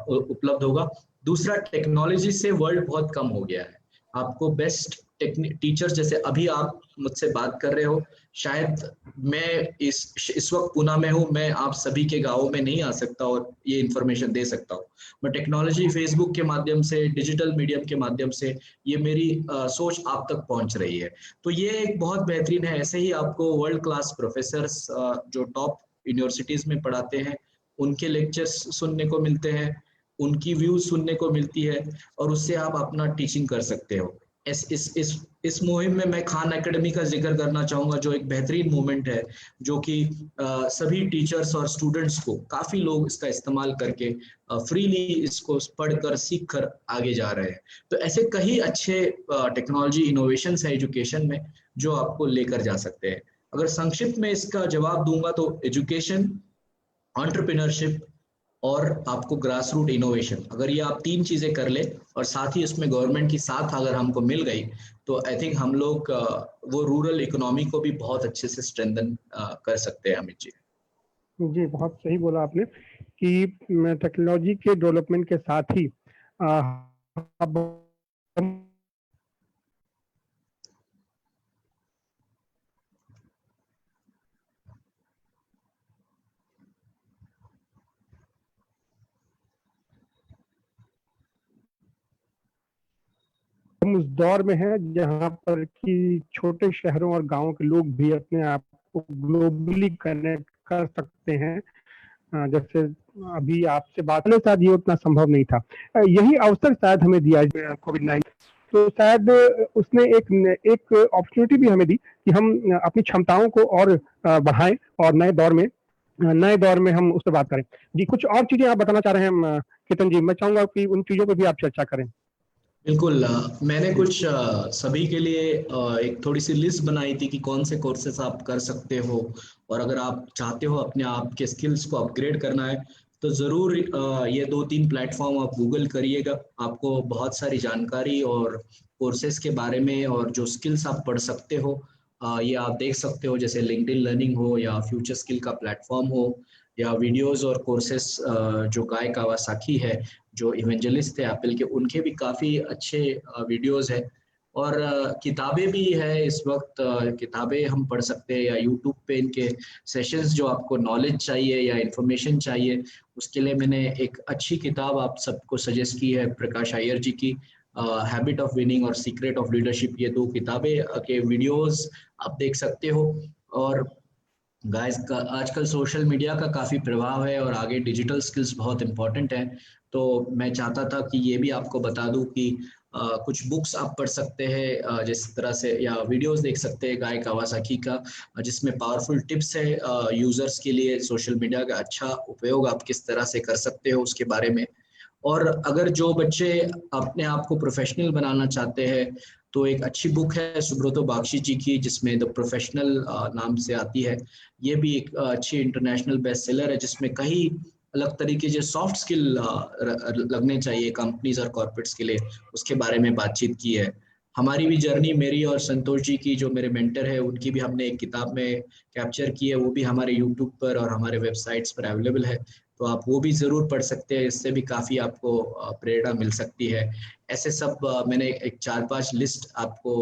उपलब्ध होगा। दूसरा, टेक्नोलॉजी से वर्ल्ड बहुत कम हो गया है। आपको बेस्ट टीचर्स, जैसे अभी आप मुझसे बात कर रहे हो, शायद मैं इस वक्त पुणे में हूँ, मैं आप सभी के गाँव में नहीं आ सकता और ये इन्फॉर्मेशन दे सकता हूँ, मैं टेक्नोलॉजी फेसबुक के माध्यम से, डिजिटल मीडियम के माध्यम से ये मेरी सोच आप तक पहुंच रही है। तो ये एक बहुत बेहतरीन है। ऐसे ही आपको वर्ल्ड क्लास प्रोफेसर्स जो टॉप यूनिवर्सिटीज में पढ़ाते हैं उनके लेक्चर्स सुनने को मिलते हैं, उनकी व्यूज सुनने को मिलती है और उससे आप अपना टीचिंग कर सकते हो। इस मुहिम में मैं खान एकेडमी का जिक्र करना चाहूंगा, जो एक बेहतरीन मूवमेंट है, जो कि सभी टीचर्स और स्टूडेंट्स को, काफी लोग इसका इस्तेमाल करके फ्रीली इसको पढ़कर सीख कर आगे जा रहे हैं। तो ऐसे कई अच्छे टेक्नोलॉजी इनोवेशंस है एजुकेशन में जो आपको लेकर जा सकते हैं। अगर संक्षिप्त में इसका जवाब दूंगा तो एजुकेशन, एंटरप्रेन्योरशिप और आपको ग्रास रूट इनोवेशन, अगर ये आप 3 चीजें कर ले और साथ ही उसमें गवर्नमेंट की साथ अगर हमको मिल गई तो आई थिंक हम लोग वो रूरल इकोनॉमी को भी बहुत अच्छे से स्ट्रेंथन कर सकते हैं। अमित जी जी, बहुत सही बोला आपने कि टेक्नोलॉजी के डेवलपमेंट के साथ ही अब हम उस दौर में हैं जहाँ पर कि छोटे शहरों और गांवों के लोग भी अपने आप को ग्लोबली कनेक्ट कर सकते हैं। जैसे अभी आपसे बात करने के साथ ये उतना संभव नहीं था। यही अवसर शायद हमें दिया कोविड-19, तो शायद उसने एक अपॉर्चुनिटी भी हमें दी कि हम अपनी क्षमताओं को और बढ़ाएं और नए दौर में हम उस पर बात करें। जी, कुछ और चीजें आप बताना चाह रहे हैं केतन जी? मैं चाहूंगा कि उन चीजों पर भी आप चर्चा करें। बिल्कुल। मैंने कुछ सभी के लिए एक थोड़ी सी लिस्ट बनाई थी कि कौन से कोर्सेस आप कर सकते हो, और अगर आप चाहते हो अपने आप के स्किल्स को अपग्रेड करना है तो ज़रूर ये 2-3 प्लेटफॉर्म आप गूगल करिएगा। आपको बहुत सारी जानकारी और कोर्सेज के बारे में और जो स्किल्स आप पढ़ सकते हो ये आप देख सकते हो, जैसे लिंक्डइन लर्निंग हो या फ्यूचर स्किल का प्लेटफॉर्म हो या वीडियोस और कोर्सेस जो गाय कावासाकी है, जो इवेंजलिस्ट थे एप्पल के, उनके भी काफ़ी अच्छे वीडियोस है। और किताबें भी है इस वक्त, किताबें हम पढ़ सकते हैं या यूट्यूब पे इनके सेशंस, जो आपको नॉलेज चाहिए या इन्फॉर्मेशन चाहिए उसके लिए मैंने एक अच्छी किताब आप सबको सजेस्ट की है, प्रकाश अय्यर जी की हैबिट ऑफ विनिंग और सीक्रेट ऑफ लीडरशिप। ये 2 किताबें के वीडियोस आप देख सकते हो। और गाइस का आजकल सोशल मीडिया का काफ़ी प्रभाव है और आगे डिजिटल स्किल्स बहुत इंपॉर्टेंट है। तो मैं चाहता था कि ये भी आपको बता दूं कि कुछ बुक्स आप पढ़ सकते हैं जिस तरह से, या वीडियोस देख सकते हैं गाय कावासाकी का, जिसमें पावरफुल टिप्स है यूजर्स के लिए सोशल मीडिया का अच्छा उपयोग आप किस तरह से कर सकते हो उसके बारे में। और अगर जो बच्चे अपने आप को प्रोफेशनल बनाना चाहते हैं तो एक अच्छी बुक है सुब्रतो बागची जी की, जिसमें द प्रोफेशनल नाम से आती है। ये भी एक अच्छी इंटरनेशनल बेस्ट सेलर है, जिसमें कई अलग तरीके से सॉफ्ट स्किल लगने चाहिए कंपनीज और कॉर्पोरेट्स के लिए, उसके बारे में बातचीत की है। हमारी भी जर्नी, मेरी और संतोष जी की जो मेरे मेंटर है, उनकी भी हमने एक किताब में कैप्चर की है, वो भी हमारे यूट्यूब पर और हमारे वेबसाइट्स पर अवेलेबल है, तो आप वो भी ज़रूर पढ़ सकते हैं। इससे भी काफ़ी आपको प्रेरणा मिल सकती है। ऐसे सब मैंने एक 4-5 लिस्ट आपको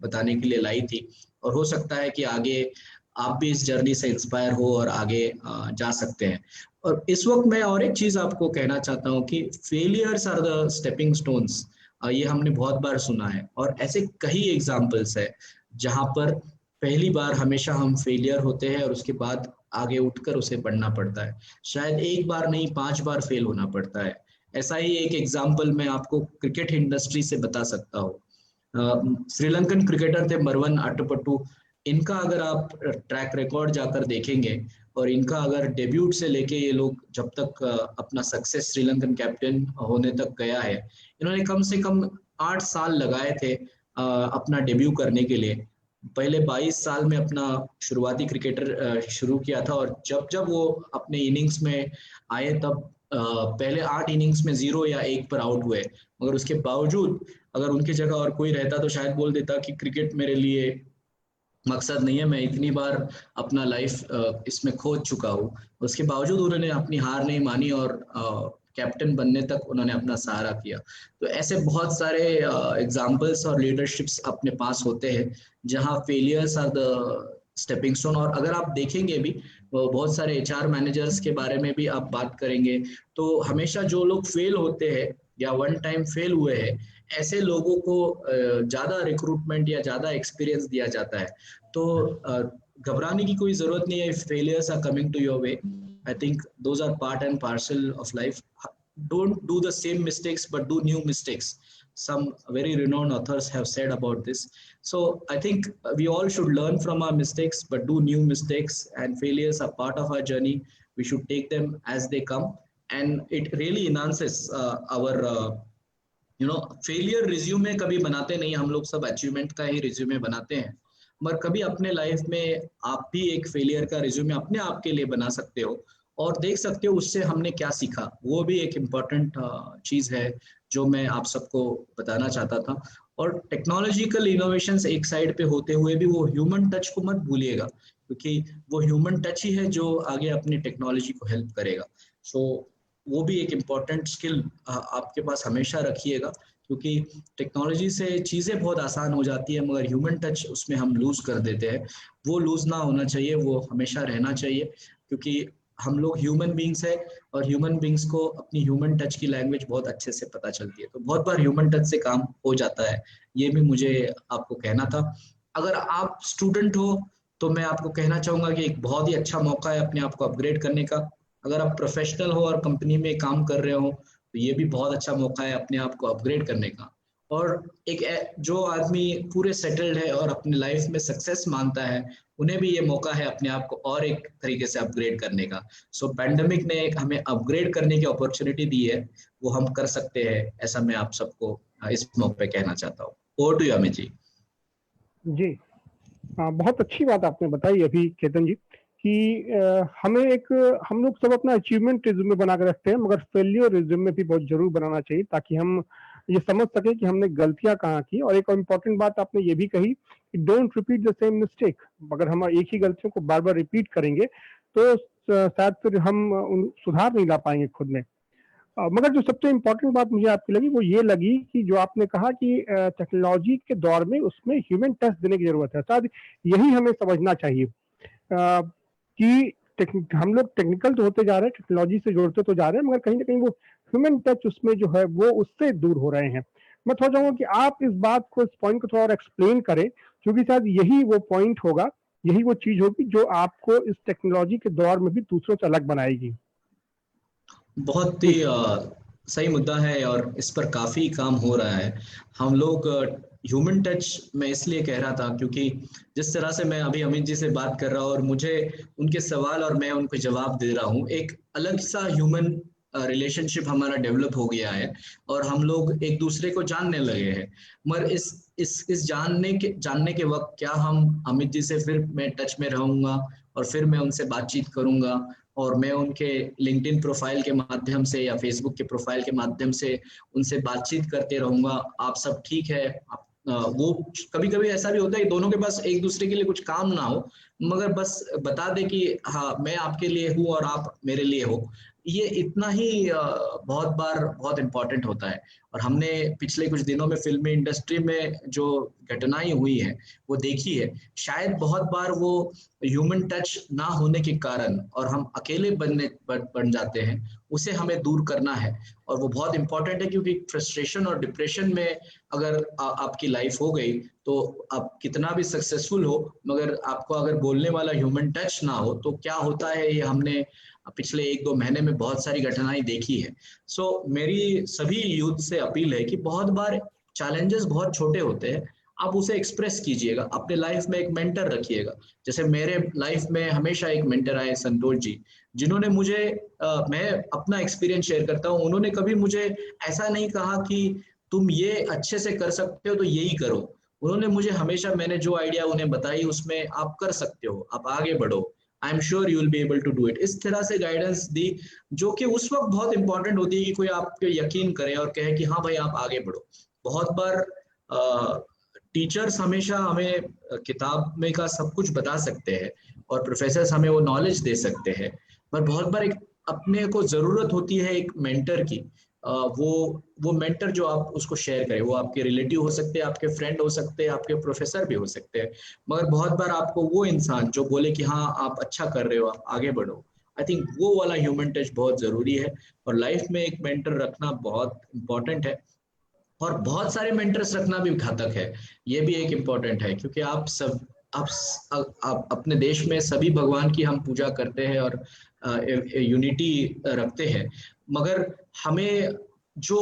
बताने के लिए लाई थी, और हो सकता है कि आगे आप भी इस जर्नी से इंस्पायर हो और आगे जा सकते हैं। और इस वक्त मैं और एक चीज़ आपको कहना चाहता हूँ कि failures are the stepping stones. ये हमने बहुत बार सुना है, और ऐसे कई एग्जाम्पल्स है जहाँ पर पहली बार हमेशा हम फेलियर होते हैं और उसके बाद आगे उठकर उसे बढ़ना पड़ता है। शायद एक बार नहीं 5 बार फेल होना पड़ता है। ऐसा ही एक एग्जाम्पल मैं आपको क्रिकेट इंडस्ट्री से बता सकता हूँ। श्रीलंकन क्रिकेटर थे मरवन अट्टपट्टू। इनका अगर आप ट्रैक रिकॉर्ड जाकर देखेंगे और इनका अगर डेब्यूट से लेके ये लोग जब तक अपना सक्सेस श्रीलंकन कैप्टन होने तक गया है, इन्होंने कम से कम 8 साल लगाए थे अपना डेब्यू करने के लिए। पहले 22 साल में अपना शुरुआती क्रिकेटर शुरू किया था, और जब जब वो अपने इनिंग्स में आए तब पहले 8 इनिंग्स में 0 या 1 पर आउट हुए। मगर उसके बावजूद अगर उनकी जगह और कोई रहता तो शायद बोल देता कि क्रिकेट मेरे लिए मकसद नहीं है, मैं इतनी बार अपना लाइफ इसमें खो चुका हूँ। उसके बावजूद उन्होंने अपनी हार नहीं मानी और कैप्टन बनने तक उन्होंने अपना सहारा किया। तो ऐसे बहुत सारे एग्जाम्पल्स और लीडरशिप्स अपने पास होते हैं जहाँ failures are the stepping stone. और अगर आप देखेंगे भी बहुत सारे एचआर मैनेजर्स के बारे में भी आप बात करेंगे तो हमेशा जो लोग फेल होते हैं या वन टाइम फेल हुए हैं, ऐसे लोगों को ज्यादा रिक्रूटमेंट या ज्यादा एक्सपीरियंस दिया जाता है। तो घबराने की कोई जरूरत नहीं है। Failures are coming to your way. I think those are part and parcel of life. Don't do the same mistakes but do new mistakes. Some very renowned authors have said about this. So I think we all should learn from our mistakes but do new mistakes, and failures are part of our journey. We should take them as they come, and it really enhances our failure resume कभी बनाते नहीं, हम लोग सब achievement का ही resume बनाते हैं। मगर कभी अपने लाइफ में आप भी एक फेलियर का रिज्यूमे अपने आप के लिए बना सकते हो और देख सकते हो उससे हमने क्या सीखा। वो भी एक इम्पॉर्टेंट चीज है जो मैं आप सबको बताना चाहता था। और टेक्नोलॉजिकल इनोवेशंस एक साइड पे होते हुए भी वो ह्यूमन टच को मत भूलिएगा, क्योंकि वो ह्यूमन टच ही है जो आगे अपनी टेक्नोलॉजी को हेल्प करेगा। सो वो भी एक इम्पॉर्टेंट स्किल आपके पास हमेशा रखिएगा, क्योंकि टेक्नोलॉजी से चीज़ें बहुत आसान हो जाती है मगर ह्यूमन टच उसमें हम लूज कर देते हैं। वो लूज ना होना चाहिए, वो हमेशा रहना चाहिए, क्योंकि हम लोग ह्यूमन बींग्स है और ह्यूमन बींग्स को अपनी ह्यूमन टच की लैंग्वेज बहुत अच्छे से पता चलती है। तो बहुत बार ह्यूमन टच से काम हो जाता है, ये भी मुझे आपको कहना था। अगर आप स्टूडेंट हो तो मैं आपको कहना चाहूंगा कि एक बहुत ही अच्छा मौका है अपने आप को अपग्रेड करने का। अगर आप प्रोफेशनल हो और कंपनी में काम कर रहे हो तो ये भी बहुत अच्छा मौका है अपने आप को अपग्रेड करने का। और एक जो आदमी पूरे सेटल्ड है और अपनी लाइफ में सक्सेस मानता है, उन्हें भी ये मौका है अपने आप को और एक तरीके से अपग्रेड करने का। सो पैंडेमिक ने एक हमें अपग्रेड करने की अपॉर्चुनिटी दी है, वो हम कर सकते हैं, ऐसा मैं आप सबको इस मौके पे कहना चाहता हूँ। Over to you Amit ji. जी बहुत अच्छी बात आपने बताई अभी केतन जी कि हम लोग सब अपना अचीवमेंट रिज्यूमे बना के रखते हैं, मगर फेलियर रिज्यूमे भी बहुत जरूर बनाना चाहिए ताकि हम ये समझ सके कि हमने गलतियां कहाँ की। और एक इम्पॉर्टेंट बात आपने ये भी कही कि don't repeat the same mistake. अगर हम एक ही गलतियों को बार बार रिपीट करेंगे तो शायद फिर हम सुधार नहीं ला पाएंगे खुद में। मगर जो सबसे इम्पोर्टेंट बात मुझे आपकी लगी वो ये लगी कि जो आपने कहा कि टेक्नोलॉजी के दौर में उसमें ह्यूमन टच देने की जरूरत है। शायद यही हमें समझना चाहिए कि हम लोग टेक्निकल तो होते जा रहे हैं, टेक्नोलॉजी से जोड़ते तो जा रहे हैं, मगर कहीं ना कहीं वो ह्यूमन टच उसमें जो है वो उससे दूर हो रहे हैं। मैं थोड़ा चाहूंगा कि आप इस बात को, इस पॉइंट को थोड़ा और एक्सप्लेन करें, क्योंकि शायद यही वो पॉइंट होगा, यही वो चीज होगी जो आपको इस टेक्नोलॉजी के दौर में भी दूसरों से अलग बनाएगी। बहुत ही सही मुद्दा है और इस पर काफी काम हो रहा है। हम लोग ह्यूमन टच मैं इसलिए कह रहा था क्योंकि जिस तरह से मैं अभी अमित जी से बात कर रहा हूँ और मुझे उनके सवाल और मैं उनको जवाब दे रहा हूँ, एक अलग सा ह्यूमन रिलेशनशिप हमारा डेवलप हो गया है और हम लोग एक दूसरे को जानने लगे हैं। मगर इस जानने के वक्त क्या हम अमित जी से फिर मैं टच में रहूंगा और फिर मैं उनसे बातचीत करूंगा और मैं उनके लिंक्डइन प्रोफाइल के माध्यम से या फेसबुक के प्रोफाइल के माध्यम से उनसे बातचीत करते रहूंगा, आप सब ठीक है। वो कभी कभी ऐसा भी होता है कि दोनों के पास एक दूसरे के लिए कुछ काम ना हो, मगर बस बता दे कि हाँ मैं आपके लिए हूँ और आप मेरे लिए हो। ये इतना ही बहुत बार बहुत इम्पोर्टेंट होता है। और हमने पिछले कुछ दिनों में फिल्मी इंडस्ट्री में जो घटनाएं हुई हैं वो देखी है। शायद बहुत बार वो ह्यूमन टच ना होने के कारण और हम अकेले बन जाते हैं, उसे हमें दूर करना है। और वो बहुत इंपॉर्टेंट है, क्योंकि फ्रस्ट्रेशन और डिप्रेशन में अगर आपकी लाइफ हो गई तो आप कितना भी सक्सेसफुल हो, मगर आपको अगर बोलने वाला ह्यूमन टच ना हो तो क्या होता है, ये हमने पिछले 1-2 महीने में बहुत सारी घटनाएं देखी है। सो मेरी सभी यूथ से अपील है कि बहुत बार चैलेंजेस बहुत छोटे होते हैं, आप उसे एक्सप्रेस कीजिएगा, अपने लाइफ में एक मेंटर रखिएगा। जैसे मेरे लाइफ में हमेशा एक मेंटर आए, संतोष जी, जिन्होंने मुझे मैं अपना एक्सपीरियंस शेयर करता हूँ, उन्होंने कभी मुझे ऐसा नहीं कहा कि तुम ये अच्छे से कर सकते हो तो यही करो। उन्होंने मुझे हमेशा, मैंने जो आइडिया उन्हें बताई उसमें आप कर सकते हो, आप आगे बढ़ो, I am sure you will be able to do it, इस तरह से गाइडेंस दी, जो कि उस वक्त बहुत इंपॉर्टेंट होती है कि कोई आप पे यकीन करे और कहे कि हाँ भाई आप आगे बढ़ो। बहुत बार टीचर्स हमेशा हमें किताब में का सब कुछ बता सकते हैं और प्रोफेसर्स हमें वो नॉलेज दे सकते हैं, पर बहुत बार एक अपने को जरूरत होती है एक मेंटर की। वो मेंटर जो आप उसको शेयर करें, वो आपके रिलेटिव हो सकते हैं, आपके फ्रेंड हो सकते हैं, आपके प्रोफेसर भी हो सकते हैं, मगर बहुत बार आपको वो इंसान जो बोले कि हाँ आप अच्छा कर रहे हो, आप आगे बढ़ो, आई थिंक वो वाला ह्यूमन टच बहुत जरूरी है। और लाइफ में एक मेंटर रखना बहुत इंपॉर्टेंट है, और बहुत सारे मेंटर्स रखना भी घातक है, ये भी एक इम्पोर्टेंट है, क्योंकि आप अपने देश में सभी भगवान की हम पूजा करते हैं और यूनिटी रखते हैं, मगर हमें जो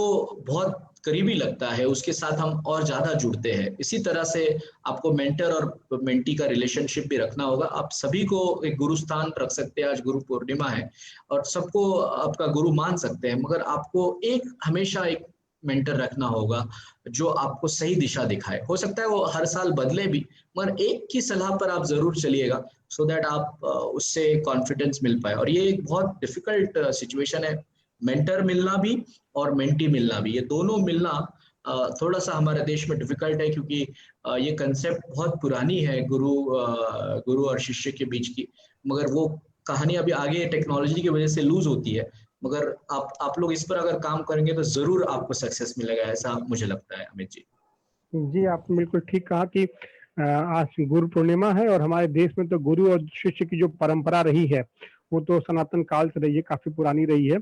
बहुत करीबी लगता है उसके साथ हम और ज्यादा जुड़ते हैं। इसी तरह से आपको मेंटर और मेंटी का रिलेशनशिप भी रखना होगा। आप सभी को एक गुरु स्थान रख सकते हैं, आज गुरु पूर्णिमा है और सबको आपका गुरु मान सकते हैं, मगर आपको एक हमेशा एक मेंटर रखना होगा जो आपको सही दिशा दिखाए। हो सकता है वो हर साल बदले भी, मगर एक की सलाह पर आप जरूर चलिएगा, सो दैट आप उससे कॉन्फिडेंस मिल पाए। और ये एक बहुत डिफिकल्ट सिचुएशन है, मेंटर मिलना भी और मेंटी मिलना भी, ये दोनों मिलना थोड़ा सा हमारे देश में डिफिकल्ट है, क्योंकि ये कंसेप्ट बहुत पुरानी है गुरु और शिष्य के बीच की, मगर वो कहानी अभी आगे टेक्नोलॉजी की वजह से लूज होती है। मगर आप लोग इस पर अगर काम करेंगे तो जरूर आपको सक्सेस मिलेगा, ऐसा मुझे लगता है अमित जी। जी, आपने बिल्कुल ठीक कहा कि आज गुरु पूर्णिमा है और हमारे देश में तो गुरु और शिष्य की जो परंपरा रही है, वो तो सनातन काल से रही है, काफ़ी पुरानी रही है।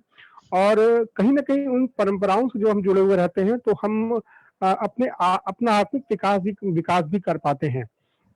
और कहीं न कहीं उन परंपराओं से जो हम जुड़े हुए रहते हैं, तो हम अपना आत्मिक विकास भी कर पाते हैं।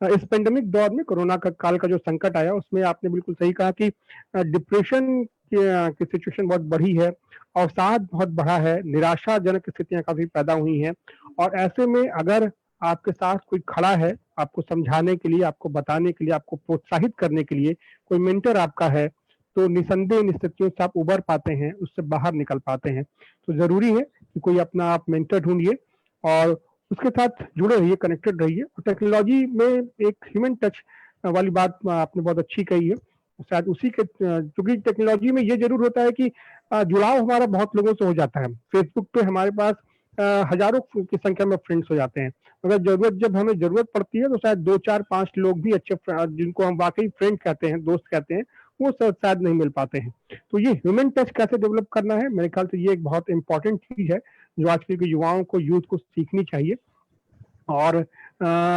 इस पैंडेमिक दौर में कोरोना का काल का जो संकट आया, उसमें आपने बिल्कुल सही कहा कि डिप्रेशन की सिचुएशन बहुत बढ़ी है, अवसाद बहुत बढ़ा है, निराशाजनक स्थितियाँ काफ़ी पैदा हुई हैं। और ऐसे में अगर आपके साथ कोई खड़ा है, आपको समझाने के लिए, आपको बताने के लिए, आपको प्रोत्साहित करने के लिए कोई मेंटर आपका है, तो निसंदेह इन स्थितियों से आप उबर पाते हैं, उससे बाहर निकल पाते हैं। तो ज़रूरी है कि कोई अपना आप मेंटर ढूँढिए और उसके साथ जुड़े रहिए, कनेक्टेड रहिए। और टेक्नोलॉजी में एक ह्यूमन टच वाली बात आपने बहुत अच्छी कही है। शायद उसी के क्योंकि टेक्नोलॉजी में ये ज़रूर होता है कि जुड़ाव हमारा बहुत लोगों से हो जाता है। फेसबुक पे हमारे पास हज़ारों की संख्या में फ्रेंड्स हो जाते हैं। मगर जब हमें ज़रूरत पड़ती है तो शायद 2, 4, 5 लोग भी अच्छे जिनको हम वाक़ई फ्रेंड कहते हैं, दोस्त कहते हैं, वो शायद नहीं मिल पाते हैं। तो ये ह्यूमन टच कैसे डेवलप करना है, मेरे ख्याल से ये एक बहुत इम्पोर्टेंट चीज़ है, जो आजकल के युवाओं को, यूथ को सीखनी चाहिए। और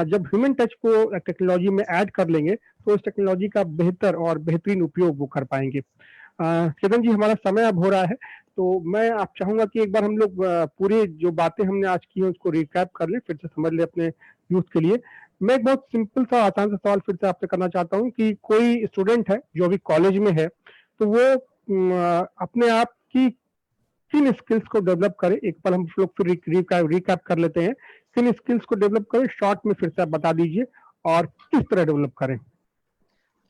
जब ह्यूमन टच को टेक्नोलॉजी में ऐड कर लेंगे, तो इस टेक्नोलॉजी का बेहतर और बेहतरीन उपयोग वो कर पाएँगे। चेतन जी, हमारा समय अब हो रहा है, तो मैं आप चाहूँगा कि एक बार हम लोग पूरी जो बातें हमने आज की हैं उसको रिकैप कर लें, फिर से समझ लें अपने यूथ के लिए। मैं एक बहुत सिंपल सा आसान सा सवाल फिर से आपसे करना चाहता हूँ कि कोई स्टूडेंट है जो अभी कॉलेज में है, तो वो अपने आप की किन स्किल्स को डेवलप करे? एक पल हम लोग फिर रिकैप कर लेते हैं। किन स्किल्स को डेवलप करें? शॉर्ट में फिर से आप बता दीजिए और किस तरह डेवलप करें?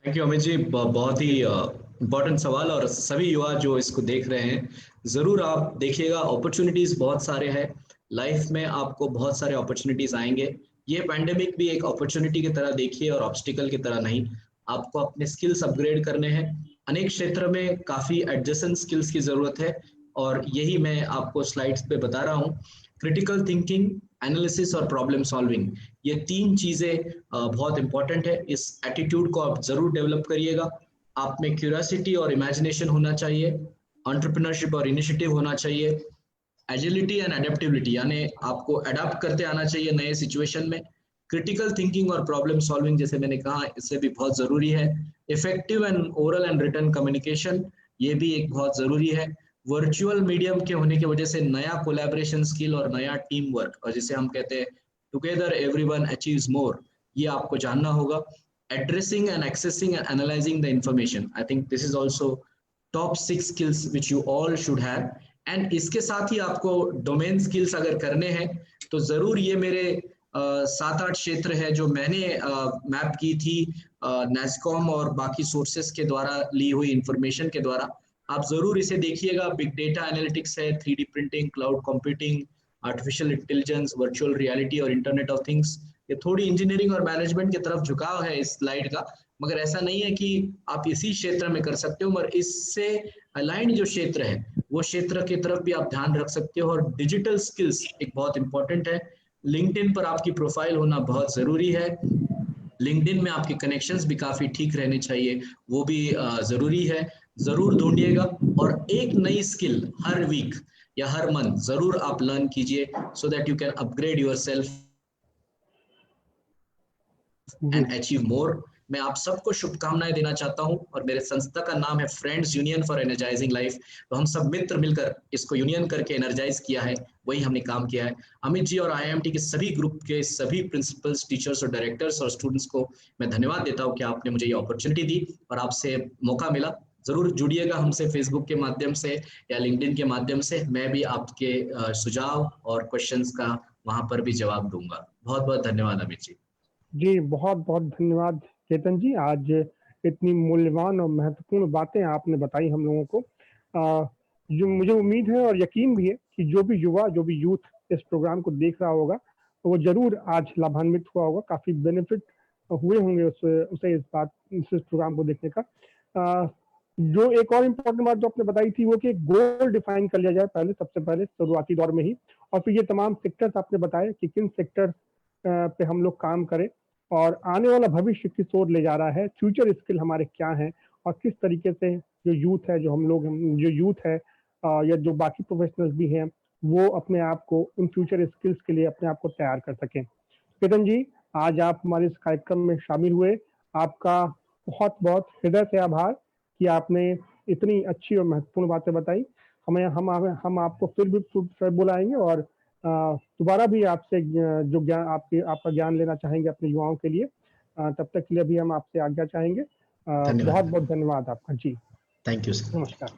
थैंक यू अमित जी, बहुत ही इम्पोर्टेंट सवाल। और सभी युवा जो इसको देख रहे हैं, जरूर आप देखिएगा, अपॉर्चुनिटीज बहुत सारे हैं लाइफ में, आपको बहुत सारे अपॉर्चुनिटीज आएंगे। ये पैंडेमिक भी एक अपॉर्चुनिटी की तरह देखिए और ऑब्स्टिकल की तरह नहीं। आपको अपने स्किल्स अपग्रेड करने हैं, अनेक क्षेत्र में काफी एडजेसेंट स्किल्स की जरूरत है, और यही मैं आपको स्लाइड्स पे बता रहा हूँ। क्रिटिकल थिंकिंग, एनालिसिस और प्रॉब्लम सॉल्विंग, ये 3 चीजें बहुत इंपॉर्टेंट है। इस एटीट्यूड को आप जरूर डेवलप करिएगा। आप में क्यूरियोसिटी और इमेजिनेशन होना चाहिए। एंटरप्रेन्योरशिप और इनिशिएटिव होना चाहिए, एजिलिटी एंड एडेप्टेबिलिटी यानी आपको अडाप्ट करते आना चाहिए नए सिचुएशन में, क्रिटिकल थिंकिंग और प्रॉब्लम सॉल्विंग जैसे मैंने कहा इससे भी बहुत जरूरी है, effective and oral and written communication ये भी एक बहुत जरूरी है, वर्चुअल मीडियम के होने की वजह से नया कोलैबोरेशन स्किल और नया टीम वर्क और जिसे हम कहते हैं टुगेदर एवरीवन अचीव्स मोर, ये आपको जानना होगा, addressing and accessing and analysing the information, I think this is also top 6 skills which you all should have. And इसके साथ ही आपको डोमेन स्किल्स अगर करने हैं तो जरूर ये मेरे 7-8 क्षेत्र है जो मैंने मैप की थी नेस्कॉम और बाकी सोर्सेस के द्वारा ली हुई इंफॉर्मेशन के द्वारा, आप जरूर इसे देखिएगा। बिग डेटा एनालिटिक्स है, 3D printing, cloud computing, artificial intelligence, virtual reality और इंटरनेट ऑफ थिंग्स। ये थोड़ी इंजीनियरिंग और मैनेजमेंट की तरफ झुकाव है इस स्लाइड का, मगर ऐसा नहीं है कि आप इसी क्षेत्र में कर सकते हो, मगर इससे अलाइंड जो क्षेत्र है वो क्षेत्र की तरफ भी आप ध्यान रख सकते हो। और डिजिटल स्किल्स एक बहुत इंपॉर्टेंट है, लिंक्डइन पर आपकी प्रोफाइल होना बहुत जरूरी है, लिंक्डइन में आपके कनेक्शंस भी काफी ठीक रहने चाहिए, वो भी जरूरी है, जरूर ढूंढिएगा। और एक नई स्किल हर वीक या हर मंथ जरूर आप लर्न कीजिए so that you can upgrade yourself and achieve more. मैं आप सबको शुभकामनाएं देना चाहता हूं और मेरे संस्था का नाम है friends union for energising life, तो हम सब मित्र मिलकर इसको यूनियन करके एनर्जाइज किया है, वही हमने काम किया है। अमित जी और आईएमटी के सभी ग्रुप के सभी प्रिंसिपल्स, टीचर्स और डायरेक्टर्स और स्टूडेंट्स को मैं धन्यवाद देता हूं कि आपने मुझे ये अपॉर्चुनिटी दी और आपसे मौका मिला। जरूर जुड़िएगा हमसे फेसबुक के माध्यम से या लिंक्डइन के माध्यम से, मैं भी आपके सुझाव और क्वेश्चंस का वहां पर भी जवाब दूंगा। बहुत बहुत धन्यवाद अमित जी। जी बहुत बहुत धन्यवाद चेतन जी, आज इतनी मूल्यवान और महत्वपूर्ण बातें आपने बताई हम लोगों को। जो मुझे उम्मीद है और यकीन भी है कि जो भी युवा, जो भी यूथ इस प्रोग्राम को देख रहा होगा तो वो जरूर आज लाभान्वित हुआ होगा, काफी बेनिफिट हुए होंगे उसे इस प्रोग्राम को देखने का। जो एक और इम्पोर्टेंट बात जो आपने बताई थी वो कि एक गोल डिफाइन कर लिया जाए पहले, सबसे पहले शुरुआती दौर में ही, और फिर ये तमाम सेक्टर्स आपने बताए कि किन सेक्टर पे हम लोग काम करें और आने वाला भविष्य किस ओर ले जा रहा है, फ्यूचर स्किल हमारे क्या हैं और किस तरीके से जो यूथ है, जो यूथ है या जो बाकी प्रोफेशनल्स भी हैं वो अपने आप को उन फ्यूचर स्किल्स के लिए अपने आप को तैयार कर सकें। चेतन जी, आज आप हमारे इस कार्यक्रम में शामिल हुए, आपका बहुत बहुत हृदय से आभार कि आपने इतनी अच्छी और महत्वपूर्ण बातें बताई। हम आपको फिर बुलाएंगे और दोबारा भी आपसे जो ज्ञान आपका ज्ञान लेना चाहेंगे अपने युवाओं के लिए। तब तक के लिए भी हम आपसे आज्ञा चाहेंगे। बहुत धन्यवाद। बहुत धन्यवाद आपका जी। Thank you sir. नमस्कार।